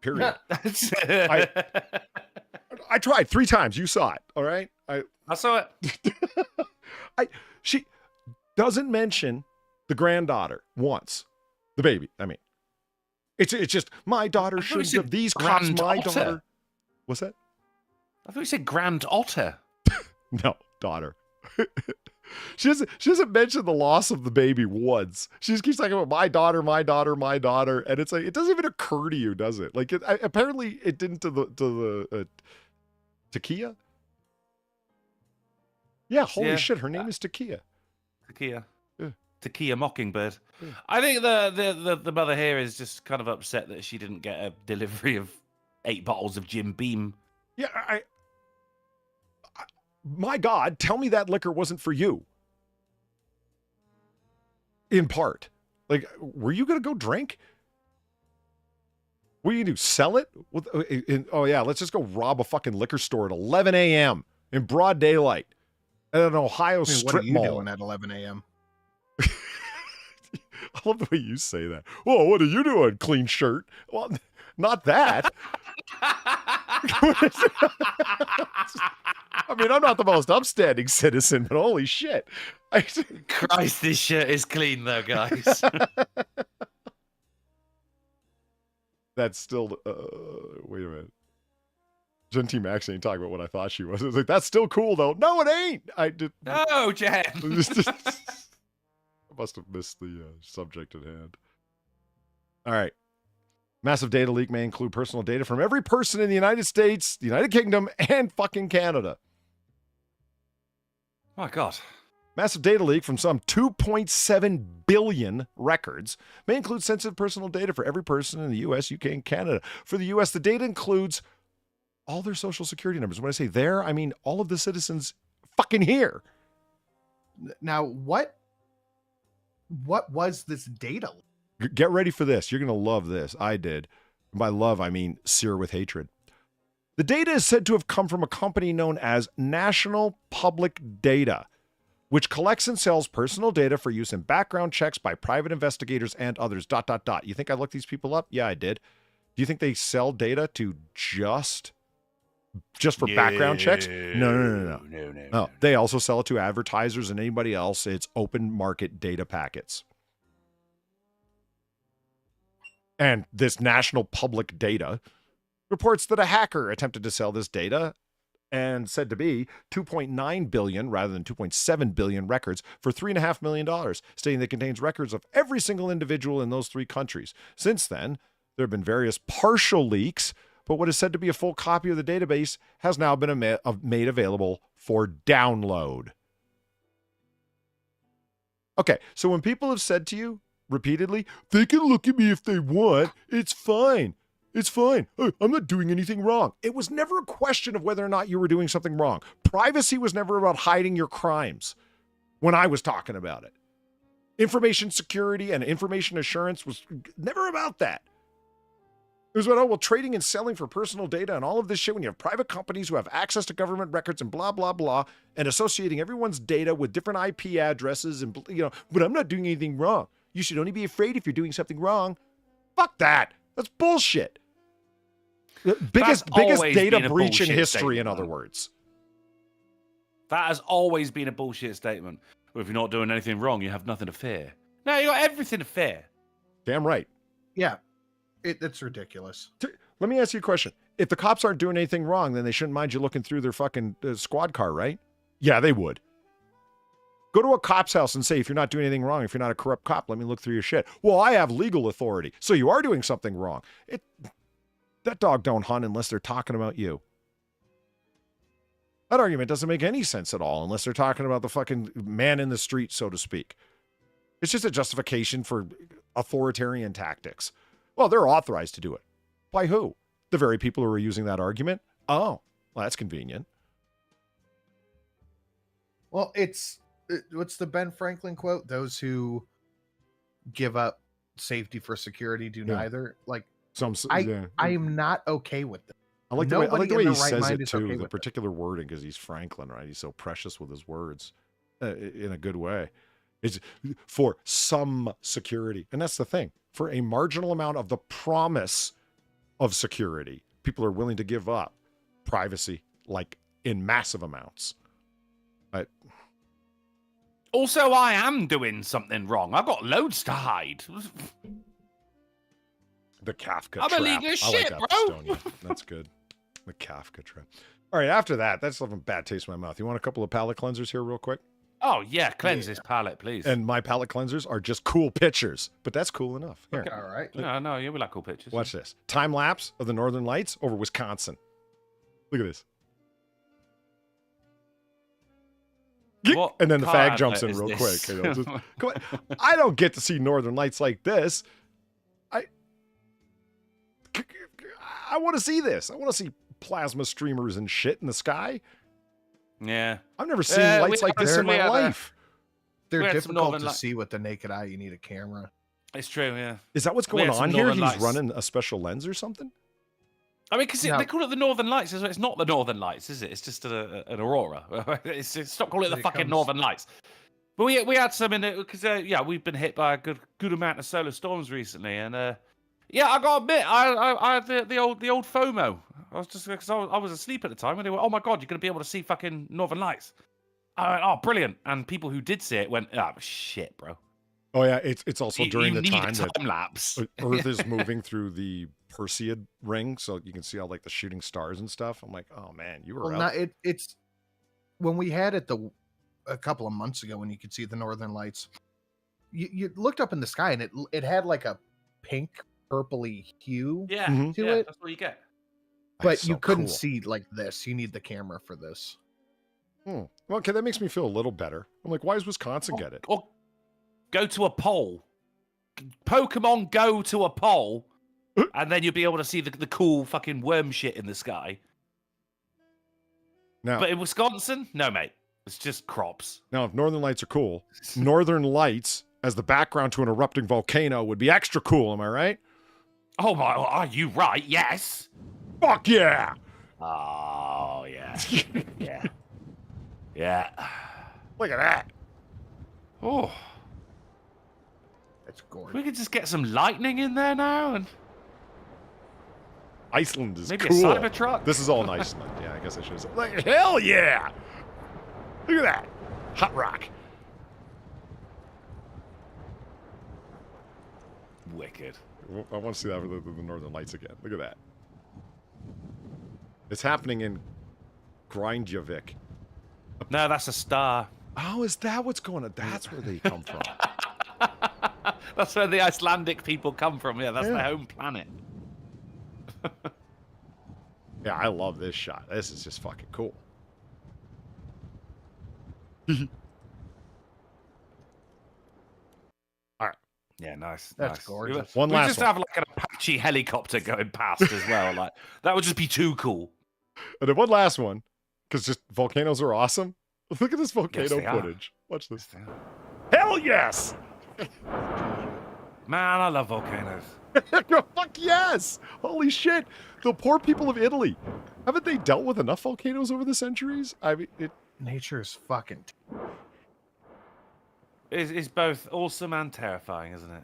Period. I tried 3 times. You saw it, all right? I saw it. She doesn't mention the granddaughter once. The baby, I mean. It's just, my daughter shouldn't have, these cops, my daughter. What's that? I thought you said Grand Otter. No, daughter. She doesn't mention the loss of the baby once. She just keeps talking about my daughter, my daughter, my daughter, and it's like it doesn't even occur to you, does it? Like apparently it didn't to the Takia. Yeah, holy shit, her name is Takia. Takia. Yeah. Takia Mockingbird. Yeah. I think the mother here is just kind of upset that she didn't get a delivery of 8 bottles of Jim Beam. Yeah, my God, tell me that liquor wasn't for you. In part. Like, were you going to go drink? What are you going to do? Sell it? Oh, yeah, let's just go rob a fucking liquor store at 11 a.m. in broad daylight at an Ohio strip mall. What are you doing at 11 a.m.? I love the way you say that. Whoa, what are you doing, clean shirt? Well, not that. I mean, I'm not the most upstanding citizen, but holy shit. Christ, this shirt is clean though, guys. That's still, wait a minute. Genty Max ain't talking about what I thought she was. I was like, that's still cool though. No, it ain't. I did. No, Jen. I must have missed the subject at hand. All right. Massive data leak may include personal data from every person in the United States, the United Kingdom, and fucking Canada. My God. Massive data leak from some 2.7 billion records may include sensitive personal data for every person in the US, UK, and Canada. For the US, the data includes all their social security numbers. When I say there, I mean all of the citizens fucking here. Now, what was this data? Get ready for this. You're going to love this. I did. By love, I mean sear with hatred. The data is said to have come from a company known as National Public Data, which collects and sells personal data for use in background checks by private investigators and others. ... You think I looked these people up? Yeah, I did. Do you think they sell data to just for background checks? No. They also sell it to advertisers and anybody else. It's open market data packets. And this National Public Data reports that a hacker attempted to sell this data and said to be 2.9 billion rather than 2.7 billion records for $3.5 million, stating that it contains records of every single individual in those 3 countries. Since then, there have been various partial leaks, but what is said to be a full copy of the database has now been made available for download. Okay, so when people have said to you repeatedly, they can look at me if they want, it's fine. It's fine. I'm not doing anything wrong. It was never a question of whether or not you were doing something wrong. Privacy was never about hiding your crimes when I was talking about it. Information security and information assurance was never about that. It was about, trading and selling for personal data and all of this shit when you have private companies who have access to government records and blah, blah, blah, and associating everyone's data with different IP addresses and, but I'm not doing anything wrong. You should only be afraid if you're doing something wrong. Fuck that. That's bullshit. Biggest data breach in history, in other words. That has always been a bullshit statement. Well, if you're not doing anything wrong, you have nothing to fear. No, you got everything to fear. Damn right. Yeah. It's ridiculous. Let me ask you a question. If the cops aren't doing anything wrong, then they shouldn't mind you looking through their fucking squad car, right? Yeah, they would. Go to a cop's house and say, if you're not doing anything wrong, if you're not a corrupt cop, let me look through your shit. Well, I have legal authority, so you are doing something wrong. That dog don't hunt unless they're talking about you. That argument doesn't make any sense at all unless they're talking about the fucking man in the street, so to speak. It's just a justification for authoritarian tactics. Well, they're authorized to do it. By who? The very people who are using that argument? Oh, well, that's convenient. Well, what's the Ben Franklin quote? Those who give up safety for security do neither. Like, I am not okay with this. I like the way he says it too, the particular wording, because he's Franklin, right? He's so precious with his words in a good way. It's for some security. And that's the thing. For a marginal amount of the promise of security, people are willing to give up privacy, like in massive amounts. Also, I am doing something wrong. I've got loads to hide. The Kafka I'm trap. illegal as shit, I like that, bro. Estonia. That's good. The Kafka trap. All right, after that, that's left a bad taste in my mouth. You want a couple of palate cleansers here real quick? Oh, yeah. Cleanse this palate, please. And my palate cleansers are just cool pictures, but that's cool enough. Here, All right. No, yeah, we like cool pictures. watch this. Time lapse of the Northern Lights over Wisconsin. Look at this. What And then the car fag jumps in advert real is quick. this? You know, just- come on. I don't get to see Northern Lights like this. I want to see this. I want to see plasma streamers and shit in the sky. Yeah. I've never seen we lights like this had- in we my had a- life. They're We had some difficult Northern to Light- see with the naked eye. You need a camera. It's true, yeah. Is that what's We going had some on here? Northern He's Lights. running a special lens or something? I mean, because No. they call it the Northern Lights. It's not the Northern Lights, is it? It's just an aurora. Stop calling it the It fucking comes- Northern Lights. But we had some in it because yeah, we've been hit by a good amount of solar storms recently, and yeah, I gotta admit, I had the old FOMO. I was just because I was asleep at the time, and they were, oh my god, you're gonna be able to see fucking Northern Lights. I went, oh, brilliant! And people who did see it went, oh shit, bro. Oh yeah, it's also during you the need time a that time lapse. Earth is moving through the Perseid ring, so you can see all like the shooting stars and stuff. I'm like, oh man, you were Well, out. not it's when we had it a couple of months ago when you could see the Northern Lights. You looked up in the sky and it had like a pink purpley hue, Yeah, Mhm. to yeah, it. that's what you get. but That's you so couldn't cool. see like this. You need the camera for this. Well, okay, that makes me feel a little better. I'm like, why does Wisconsin get it? Or go to a pole. Pokemon Go to a pole, and then you'll be able to see the cool fucking worm shit in the sky. Now, But in Wisconsin, no, mate. It's just crops. now, if Northern Lights are cool, Northern Lights as the background to an erupting volcano would be extra cool. Am I right? Oh my, are you right? Yes. Fuck yeah! Oh, yeah. Yeah. Yeah. Look at that. Oh, It's gorgeous. we could just get some lightning in there now and Iceland is maybe cool. a Cybertruck. This is all in Iceland. Yeah, I guess I should have said. Like, hell yeah! Look at that. Hot rock. Wicked. I want to see that for the Northern Lights again. Look at that. It's happening in Grindjavik. No, that's a star. Oh, is that what's going on? That's where they come from. That's where the Icelandic people come from. Yeah, that's Yeah. their home planet. Yeah, I love this shot. This is just fucking cool. Yeah, nice. That's nice. gorgeous. One We last just one. have like an Apache helicopter going past as well. Like that would just be too cool. And then one last one, because just volcanoes are awesome. Look at this volcano they are. footage. Watch this. Hell yes! Man, I love volcanoes. Fuck yes! Holy shit! The poor people of Italy. Haven't they dealt with enough volcanoes over the centuries? I mean, Nature is fucking. It's both awesome and terrifying, isn't it?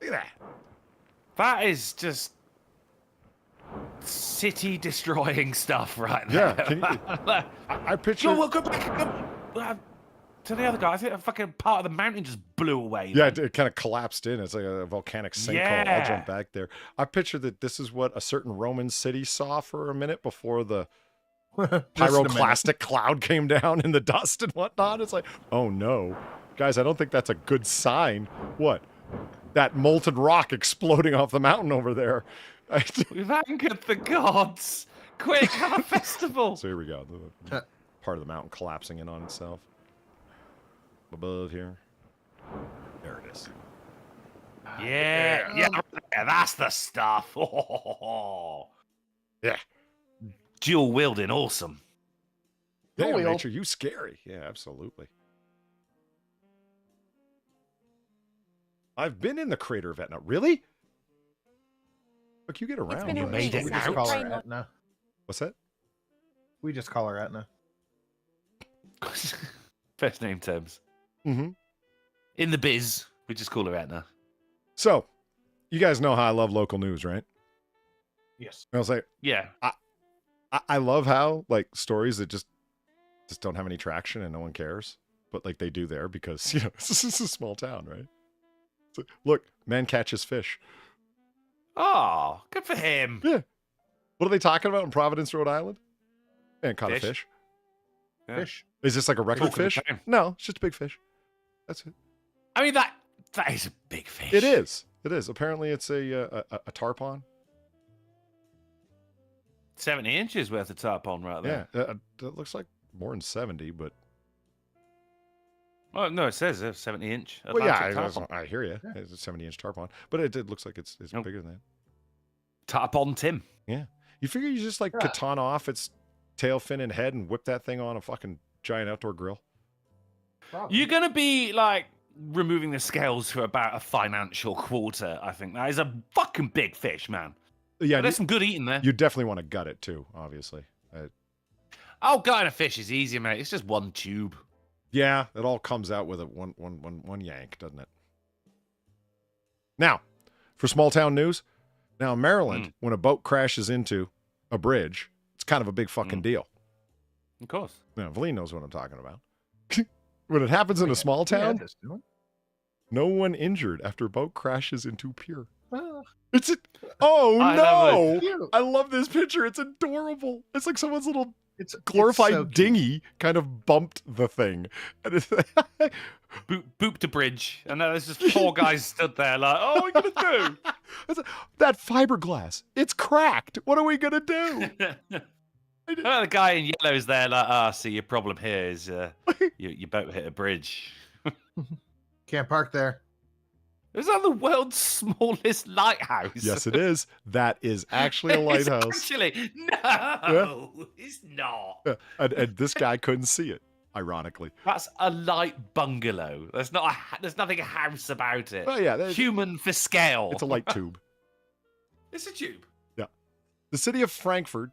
look at that. That is just city destroying stuff right Yeah, there. can you- I picture. No, we'll go back to the other guy. I think a fucking part of the mountain just blew away. Yeah, it kind of collapsed in. It's like a volcanic sinkhole. I'll Yeah. jump back there. I picture that this is what a certain Roman city saw for a minute before the Just a minute. pyroclastic cloud came down in the dust and whatnot. It's like, oh no. Guys, I don't think that's a good sign. What? That molten rock exploding off the mountain over there. We've angered the gods. Quick, have a festival. So here we go. The part of the mountain collapsing in on itself. Above here. There it is. Yeah, that's the stuff. Yeah. Dual wielding, awesome. Damn, wheel. nature, you scary. Yeah, absolutely. I've been in the crater of Etna. Really? Look, you get around. been a man. week. made it We Now. just call Try her not- Etna. What's that? We just call her Etna. First name terms. Mm-hmm. In the biz, we just call her Etna. So, you guys know how I love local news, right? Yes. I was like, Yeah. I love how like stories that just don't have any traction and no one cares, but like they do there because you know this is a small town, right? So, look, man catches fish. Oh, good for him. Yeah. What are they talking about in Providence, Rhode Island? And caught a Fish. fish. Yeah. Fish. Is this like a record Talk of the fish? town. No, it's just a big fish. That's it. I mean, that is a big fish. It is. It is. Apparently, it's a tarpon. 70 inches worth of tarpon right Yeah, there. it looks like more than 70, but Oh, no, it says 70-inch. well, yeah, tarpon. I hear you. It's a 70-inch tarpon, but it looks like it's Nope. bigger than that. Tarpon Tim. You figure you just like Yeah. katana off its tail fin and head and whip that thing on a fucking giant outdoor grill? Probably. You're going to be, like, removing the scales for about a financial quarter, I think. That is a fucking big fish, man. Yeah, But there's some good eating there. you definitely want to gut it too, obviously. Oh, gutting a fish is easy, mate. It's just one tube. Yeah, it all comes out with a one yank, doesn't it? Now, for small town news, now in Maryland, when a boat crashes into a bridge, it's kind of a big fucking deal. Of course. Now, Valine knows what I'm talking about. When it happens in a small Yeah, town, this one. no one injured after boat crashes into pier. Well, It's oh I no! know, cute. I love this picture. It's adorable. It's like someone's little It's glorified so cute. dinghy kind of bumped the thing. And it's Booped a bridge. And then there's just four guys stood there like, oh, what are we going to that fiberglass. It's cracked. What are we gonna do? do? The guy in yellow's there like, see, your problem here is your boat hit a bridge. Can't park there. Is that the world's smallest lighthouse? Yes, it is. That is actually a lighthouse. Actually, no, it's not. Yeah, and this guy couldn't see it, ironically. That's a light bungalow. There's nothing a house about it. Oh yeah, Human for scale. it's a light tube. It's a tube. Yeah. The city of Frankfurt,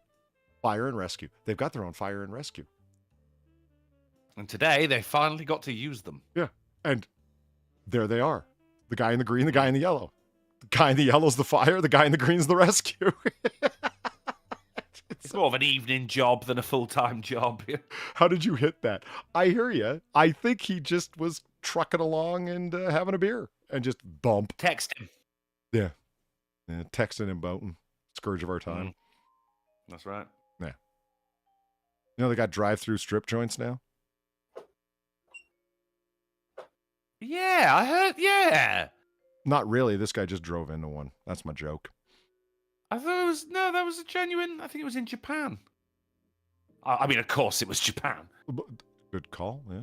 fire and rescue. They've got their own fire and rescue. And today they finally got to use them. Yeah. And there they are. The guy in the green, the guy in the yellow. The guy in the yellow's the fire, the guy in the green's the rescue. It's more of an evening job than a full-time job. How did you hit that? I hear you. I think he just was trucking along and having a beer and just bump. Text him. Yeah. Texting and boating. Scourge of our time. That's right. You know, they got drive-through strip joints now. Yeah, I heard. Yeah. Not really. This guy just drove into one. That's my joke. I thought it was that was a genuine. I think it was in Japan. I mean, of course, it was Japan. Good call. Yeah.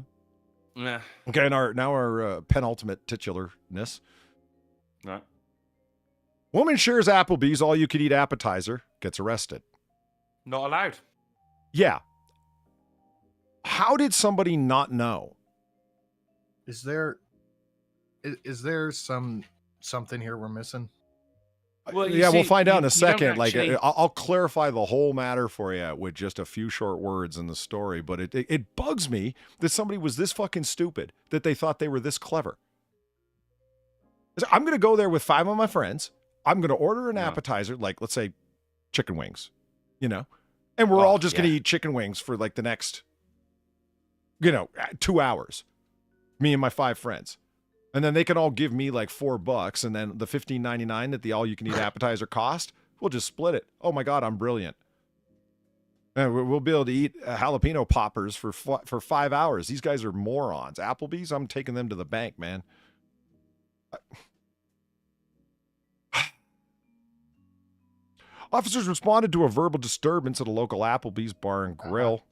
Yeah. Okay, and our penultimate titularness. Right. Woman shares Applebee's all-you-can-eat appetizer, gets arrested. Not allowed. Yeah. How did somebody not know? Is there something here we're missing? Well, you Yeah, we'll see, find out in you a don't second. Like, actually- I'll clarify the whole matter for you with just a few short words in the story. But it bugs me that somebody was this fucking stupid that they thought they were this clever. I'm going to go there with 5 of my friends. I'm going to order an appetizer, like let's say chicken wings, and we're all just going to eat chicken wings for like the next, 2 hours. Me and my 5 friends. And then they can all give me like $4, and then the $15.99 that the all-you-can-eat appetizer cost, we'll just split it. Oh my God, I'm brilliant. And we'll be able to eat jalapeno poppers for 5 hours. These guys are morons. Applebee's, I'm taking them to the bank, man. Officers responded to a verbal disturbance at a local Applebee's bar and grill.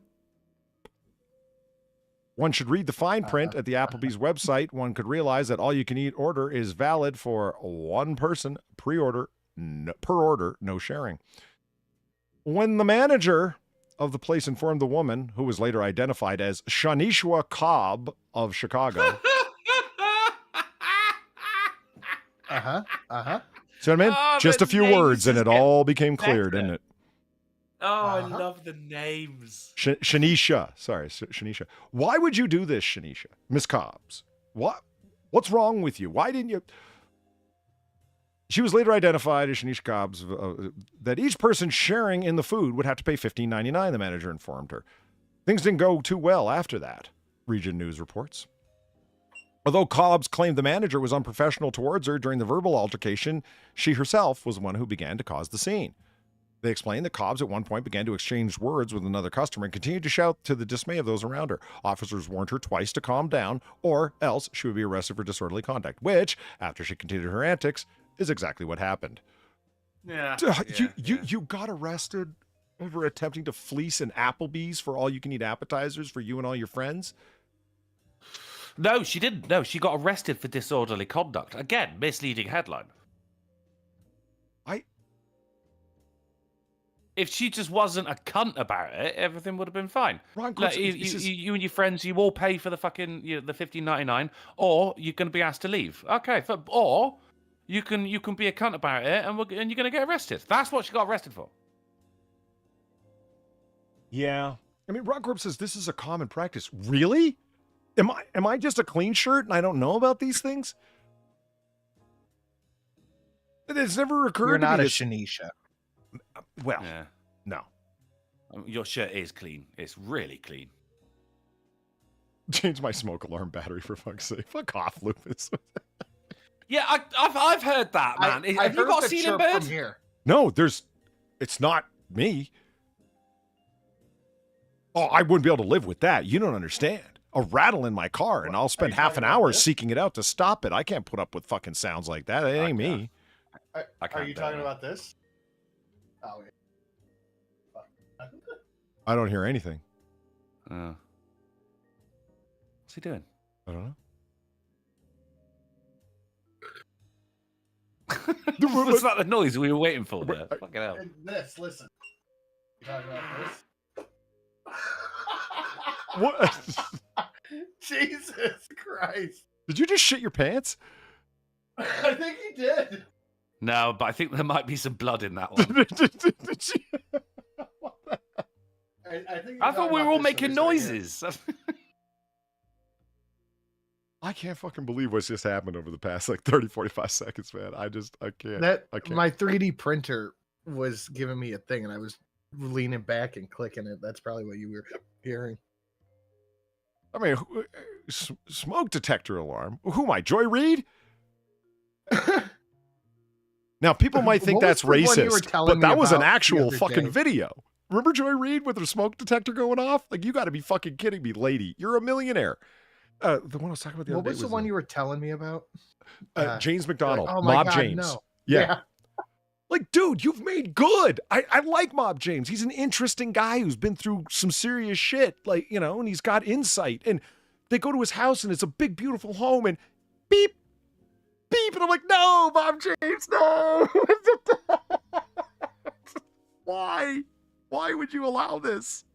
One should read the fine print at the Applebee's website. One could realize that all-you-can-eat order is valid for one person per order, no sharing. When the manager of the place informed the woman, who was later identified as Shanishwa Cobb of Chicago. See what I mean? Oh, Just the a few names words, and just it get all became clear, better. didn't it? Oh, I love the names. Shanisha. Sorry, Shanisha. Why would you do this, Shanisha? Miss Cobbs. What's wrong with you? Why didn't you? She was later identified as Shanisha Cobbs, that each person sharing in the food would have to pay $15.99, the manager informed her. Things didn't go too well after that, Region News reports. Although Cobbs claimed the manager was unprofessional towards her during the verbal altercation, she herself was the one who began to cause the scene. They explained that Cobbs at one point began to exchange words with another customer and continued to shout to the dismay of those around her. Officers warned her twice to calm down, or else she would be arrested for disorderly conduct, which, after she continued her antics, is exactly what happened. Yeah. You got arrested over attempting to fleece an Applebee's for all you can eat appetizers for you and all your friends? No, she didn't. No, she got arrested for disorderly conduct. Again, misleading headline. If she just wasn't a cunt about it, everything would have been fine. Ron Like, Cripps, you and your friends, you all pay for the fucking the $15.99, or you're going to be asked to leave. Okay, or you can be a cunt about it, and you're going to get arrested. That's what she got arrested for. Yeah. I mean, Ron Cripps says this is a common practice. Really? Am I just a clean shirt and I don't know about these things? It's never occurred You're to not me. a Shanisha. Well, Yeah. no. Your shirt is clean. It's really clean. Change my smoke alarm battery for fuck's sake. Fuck off, Lupus. Yeah, I've heard that, man. Have you got a ceiling bird? Here. No, it's not me. Oh, I wouldn't be able to live with that. You don't understand. A rattle in my car, and I'll spend half an hour seeking it out to stop it. I can't put up with fucking sounds like that. It ain't me. Are you talking about this? Oh, yeah. I don't hear anything. What's he doing? I don't know. Was that the noise we were waiting for there? Fucking hell. This, listen. You talking about this? What? Jesus Christ. Did you just shit your pants? I think he did. No, but I think there might be some blood in that one. I thought we were all making noises. I can't fucking believe what's just happened over the past like 30, 45 seconds, man. I can't. I can't. My 3D printer was giving me a thing and I was leaning back and clicking it. That's probably what you were hearing. I mean, smoke detector alarm. Who am I, Joy Reid? Now, people might think that's racist, but that was an actual fucking video. Remember Joy Reid with her smoke detector going off? Like, you got to be fucking kidding me, lady. You're a millionaire. The one I was talking about the other day. What was the one you were telling me about? James McDonald. Oh my Mob God, James. No. Yeah. Like, dude, you've made good. I like Mob James. He's an interesting guy who's been through some serious shit. Like, you know, and he's got insight. And they go to his house and it's a big, beautiful home and beep, beep. And I'm like, no, Mob James, no. Why? Why would you allow this?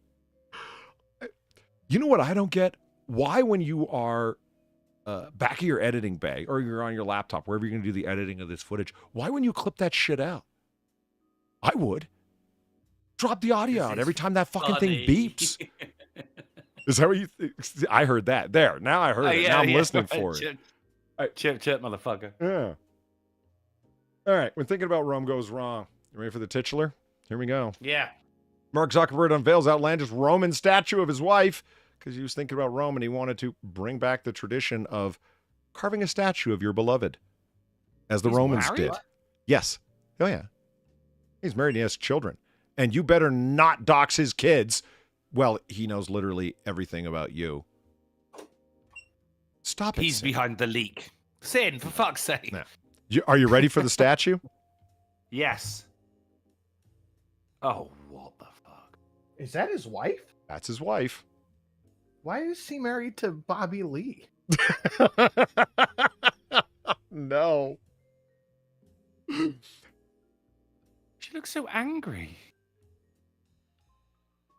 You know what I don't get? Why, when you are back of your editing bay or you're on your laptop, wherever you're going to do the editing of this footage, why wouldn't you clip that shit out? I would. Drop the audio out every time that fucking thing beeps. Is that what you I heard that. There. Now I heard it. Yeah, now I'm listening for chip, it. Chip, motherfucker. Yeah. All right. When thinking about Rome goes wrong, you ready for the titular? Here we go. Yeah. Mark Zuckerberg unveils outlandish Roman statue of his wife because he was thinking about Rome and he wanted to bring back the tradition of carving a statue of your beloved, as the Romans did. Yes. Oh, yeah. He's married and he has children. And you better not dox his kids. Well, he knows literally everything about you. Stop it. He's Sin. behind the leak. Sin, for fuck's sake. No. Are you ready for the statue? Yes. Oh, what the fuck? Is that his wife? That's his wife. Why is he married to Bobby Lee? No. She looks so angry.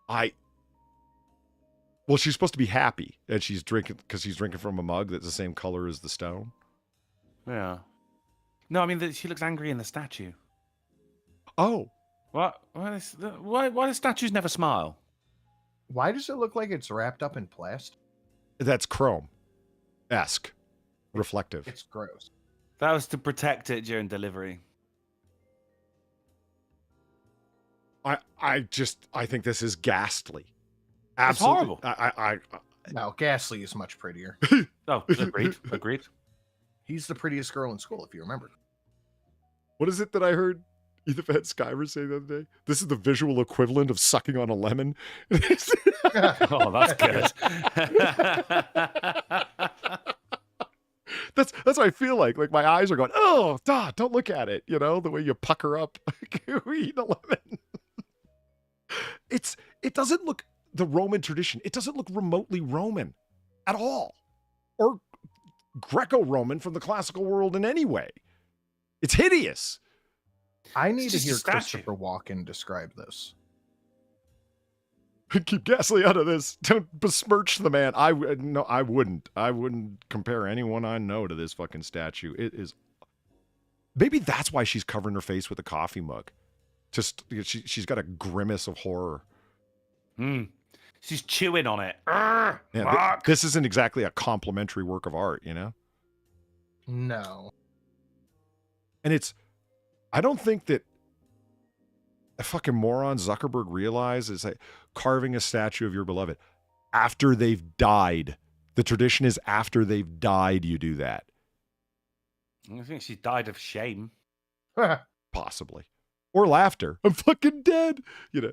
Well, she's supposed to be happy and she's drinking because she's drinking from a mug that's the same color as the stone. Yeah. No, I mean, she looks angry in the statue. Oh. What? Why do statues never smile? Why does it look like it's wrapped up in plastic? That's chrome-esque. Reflective. It's gross. That was to protect it during delivery. I think this is ghastly. It's horrible. No, Ghastly is much prettier. Oh, agreed. He's the prettiest girl in school, if you remember. What is it that I heard? Ethan had Skyver say the other day, this is the visual equivalent of sucking on a lemon. Oh, that's good. That's what I feel like. Like my eyes are going, oh, don't look at it. You know, the way you pucker up eating a lemon. It doesn't look the Roman tradition. It doesn't look remotely Roman at all, or Greco-Roman from the classical world in any way. It's hideous. I need to just a hear statue. Christopher Walken describe this. Keep Ghastly out of this. Don't besmirch the man. I wouldn't. I wouldn't compare anyone I know to this fucking statue. It is. Maybe that's why she's covering her face with a coffee mug. Just she's got a grimace of horror. She's chewing on it. Yeah, this isn't exactly a complimentary work of art, you know? No. And I don't think that a fucking moron Zuckerberg realizes that carving a statue of your beloved after they've died. The tradition is after they've died, you do that. I think she died of shame. Possibly. Or laughter. I'm fucking dead. You know.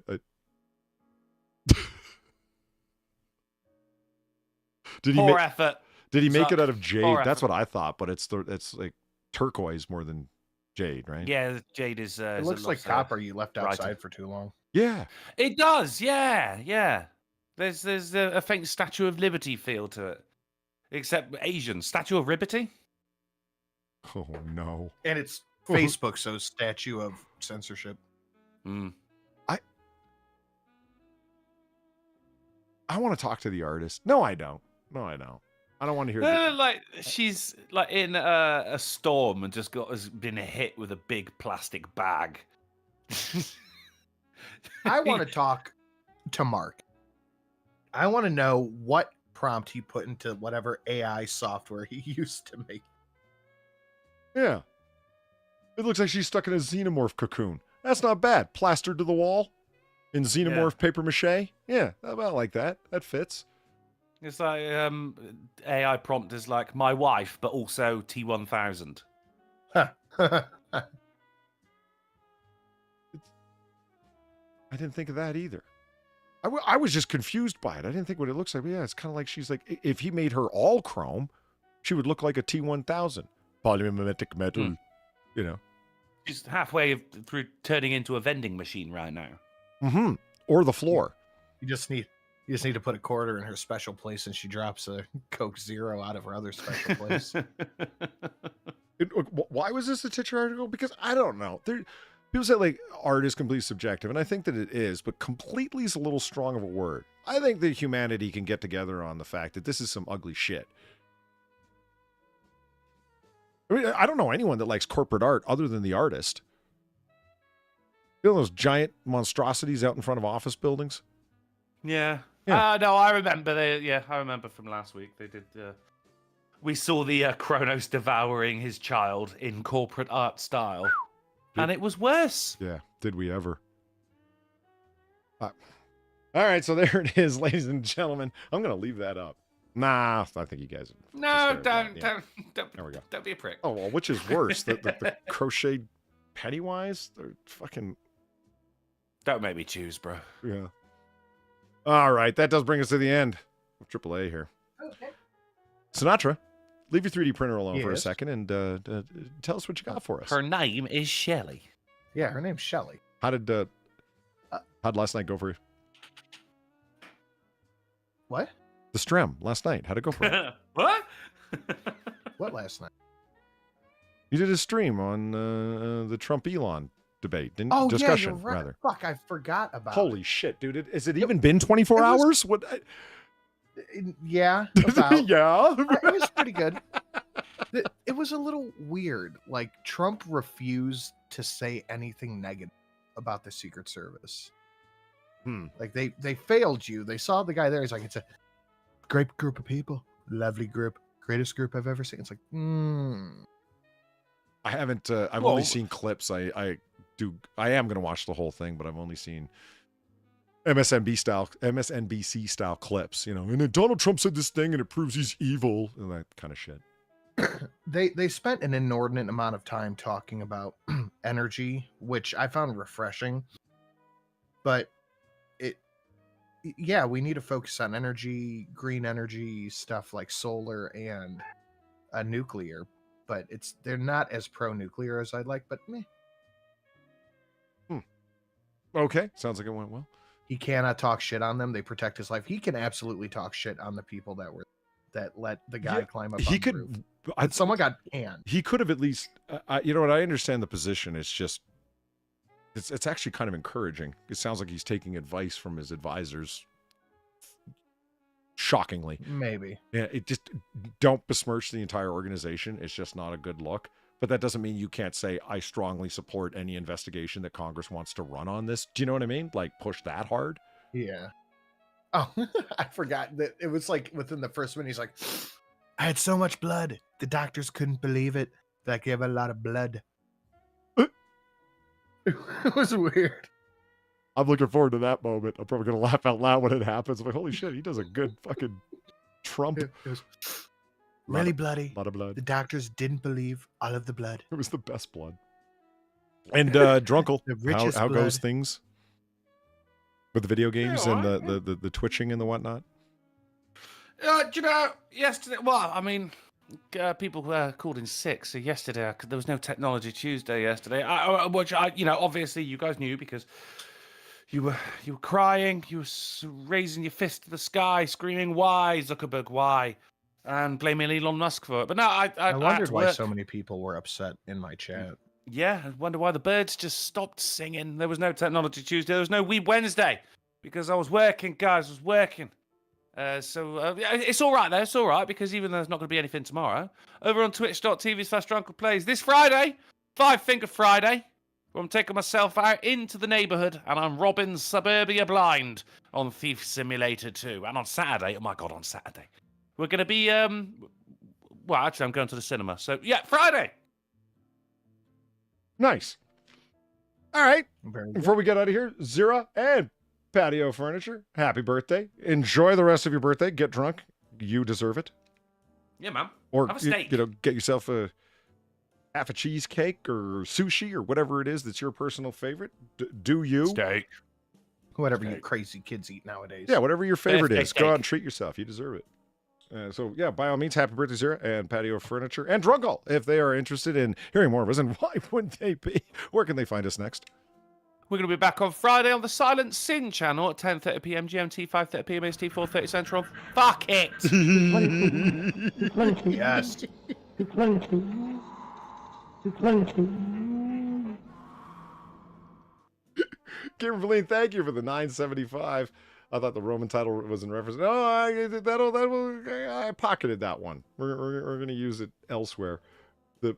Poor effort. Did he make Zuck. it out of jade? Poor That's effort. what I thought, but it's like turquoise more than jade, right? Yeah, the jade is. It looks like copper you left brighter. outside for too long. Yeah. It does. Yeah. There's a faint Statue of Liberty feel to it, except Asian Statue of Liberty. Oh no. And it's Facebook, so statue of censorship. I want to talk to the artist. No, I don't. I don't want to hear that. Like she's like in a storm and just has been hit with a big plastic bag. I want to talk to Mark. I want to know what prompt he put into whatever AI software he used to make. Yeah. It looks like she's stuck in a xenomorph cocoon. That's not bad. Plastered to the wall in xenomorph paper mache. Yeah, about like that. That fits. It's like AI prompt is like my wife, but also T1000. I didn't think of that either. I was just confused by it. I didn't think what it looks like. But yeah, it's kind of like she's like, if he made her all chrome, she would look like a T1000. Polymimetic metal. You know. She's halfway through turning into a vending machine right now. Mm-hmm. Or the floor. You just need to put a quarter in her special place, and she drops a Coke Zero out of her other special place. Why was this a titular article? Because I don't know. People say like art is completely subjective, and I think that it is, but completely is a little strong of a word. I think that humanity can get together on the fact that this is some ugly shit. I mean, I don't know anyone that likes corporate art other than the artist. You know those giant monstrosities out in front of office buildings? Yeah. Yeah. No, I remember. I remember from last week. They did. We saw the Kronos devouring his child in corporate art style, and it was worse. Yeah. Did we ever? All right. So there it is, ladies and gentlemen. I'm going to leave that up. Nah, I think you guys. No, don't. There we go. Don't be a prick. Oh, well, which is worse? the crocheted Pennywise? Or fucking. Don't make me choose, bro. Yeah. All right. That does bring us to the end of AAA here. Okay. Sinatra, leave your 3D printer alone for a Yes. second and tell us what you got for us. Her name is Shelley. Yeah, her name's Shelly. How'd last night go for you? What? The Strem last night. How'd it go for you? What? What last night? You did a stream on the Trump Elon debate, didn't Oh, discussion, yeah, you're right. rather. Fuck, I forgot about Holy shit, dude. Has it even been 24 It was- hours? What? it. Yeah, about. Yeah. It was pretty good. It was a little weird. Like, Trump refused to say anything negative about the Secret Service. Like, they failed you. They saw the guy there. He's like, it's a great group of people. Lovely group. Greatest group I've ever seen. It's like, I haven't. I've only seen clips. I am going to watch the whole thing, but I've only seen MSNBC style clips. You know, and then Donald Trump said this thing, and it proves he's evil and that kind of shit. they spent an inordinate amount of time talking about energy, which I found refreshing. But yeah, we need to focus on energy, green energy stuff like solar and nuclear. But they're not as pro-nuclear as I'd like. But meh. Okay, sounds like it went well. He cannot talk shit on them. They protect his life. He can absolutely talk shit on the people that let the guy climb up. He on could. the roof. Someone got canned. He could have at least. You know what? I understand the position. It's just. It's actually kind of encouraging. It sounds like he's taking advice from his advisors. Shockingly, Maybe. Yeah. It just don't besmirch the entire organization. It's just not a good look. But that doesn't mean you can't say, I strongly support any investigation that Congress wants to run on this. Do you know what I mean? Like, push that hard. Yeah. Oh, I forgot that it was like within the first minute, he's like, I had so much blood. The doctors couldn't believe it. That gave a lot of blood. It was weird. I'm looking forward to that moment. I'm probably going to laugh out loud when it happens. I'm like, holy shit, he does a good fucking Trump. It was really bloody. A lot of blood. The doctors didn't believe all of the blood. It was the best blood. And Drunkle, The richest how goes blood. things with the video games and alright, the twitching and the whatnot? Do you know, yesterday, well, I mean, people called in sick, so yesterday, there was no Technology Tuesday yesterday, which obviously you guys knew because you were crying, you were raising your fist to the sky, screaming, why, Zuckerberg, why? And blaming Elon Musk for it. But no, I wondered why so many people were upset in my chat. Yeah, I wonder why the birds just stopped singing. There was no Technology Tuesday. There was no Weeb Wednesday because I was working, guys. I was working. So it's all right, though. It's all right because even though there's not going to be anything tomorrow, over on twitch.tv/DrunklePlays this Friday, Five Finger Friday, where I'm taking myself out into the neighborhood and I'm robbing suburbia blind on Thief Simulator 2. And on Saturday, oh my God, on Saturday, we're going to be, well, actually, I'm going to the cinema. So, yeah, Friday. Nice. All right. Very good. Before we get out of here, Zira and Patio Furniture, happy birthday. Enjoy the rest of your birthday. Get drunk. You deserve it. Yeah, man. Or, Have a steak. get yourself half a cheesecake or sushi or whatever it is that's your personal favorite. Do you? Steak. Whatever you Okay. crazy kids eat nowadays. Yeah, whatever your favorite Birthday is. Go out steak. and treat yourself. You deserve it. So, yeah, by all means, happy birthday, Zira and Patio Furniture and Drunkle, if they are interested in hearing more of us. And why wouldn't they be? Where can they find us next? We're going to be back on Friday on the Silent Sin channel at 10:30 p.m. GMT, 5:30 p.m. ST, 4:30 Central. Fuck it! Yes. Kimberly, thank you for the 975. I thought the Roman title was in reference. No, I pocketed that one. We're going to use it elsewhere. The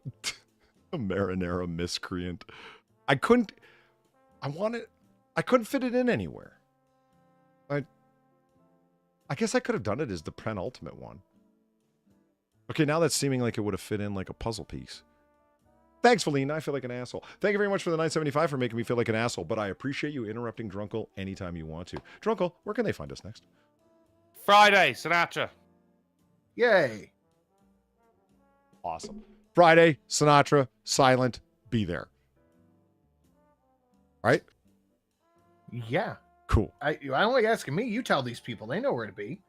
Marinara Miscreant. I couldn't fit it in anywhere. I guess I could have done it as the penultimate one. Okay, now that's seeming like it would have fit in like a puzzle piece. Thanks, Felina. I feel like an asshole. Thank you very much for the 975 for making me feel like an asshole, but I appreciate you interrupting Drunkle anytime you want to. Drunkle, where can they find us next? Friday, Sinatra. Yay. Awesome. Friday, Sinatra, silent, be there. All right? Yeah. Cool. I don't like asking me. You tell these people. They know where to be.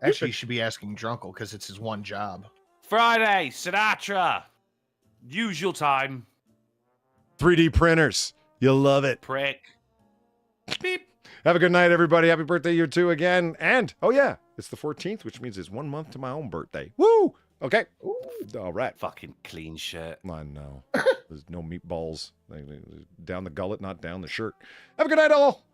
Actually, you should be asking Drunkle because it's his one job. Friday, Sinatra. Usual time. 3D printers. You'll love it. Prick. Beep. Have a good night, everybody. Happy birthday, you two again. And, oh yeah, it's the 14th, which means it's 1 month to my own birthday. Woo! Okay. Ooh. All right. Fucking clean shirt. I know. There's no meatballs. Down the gullet, not down the shirt. Have a good night, all.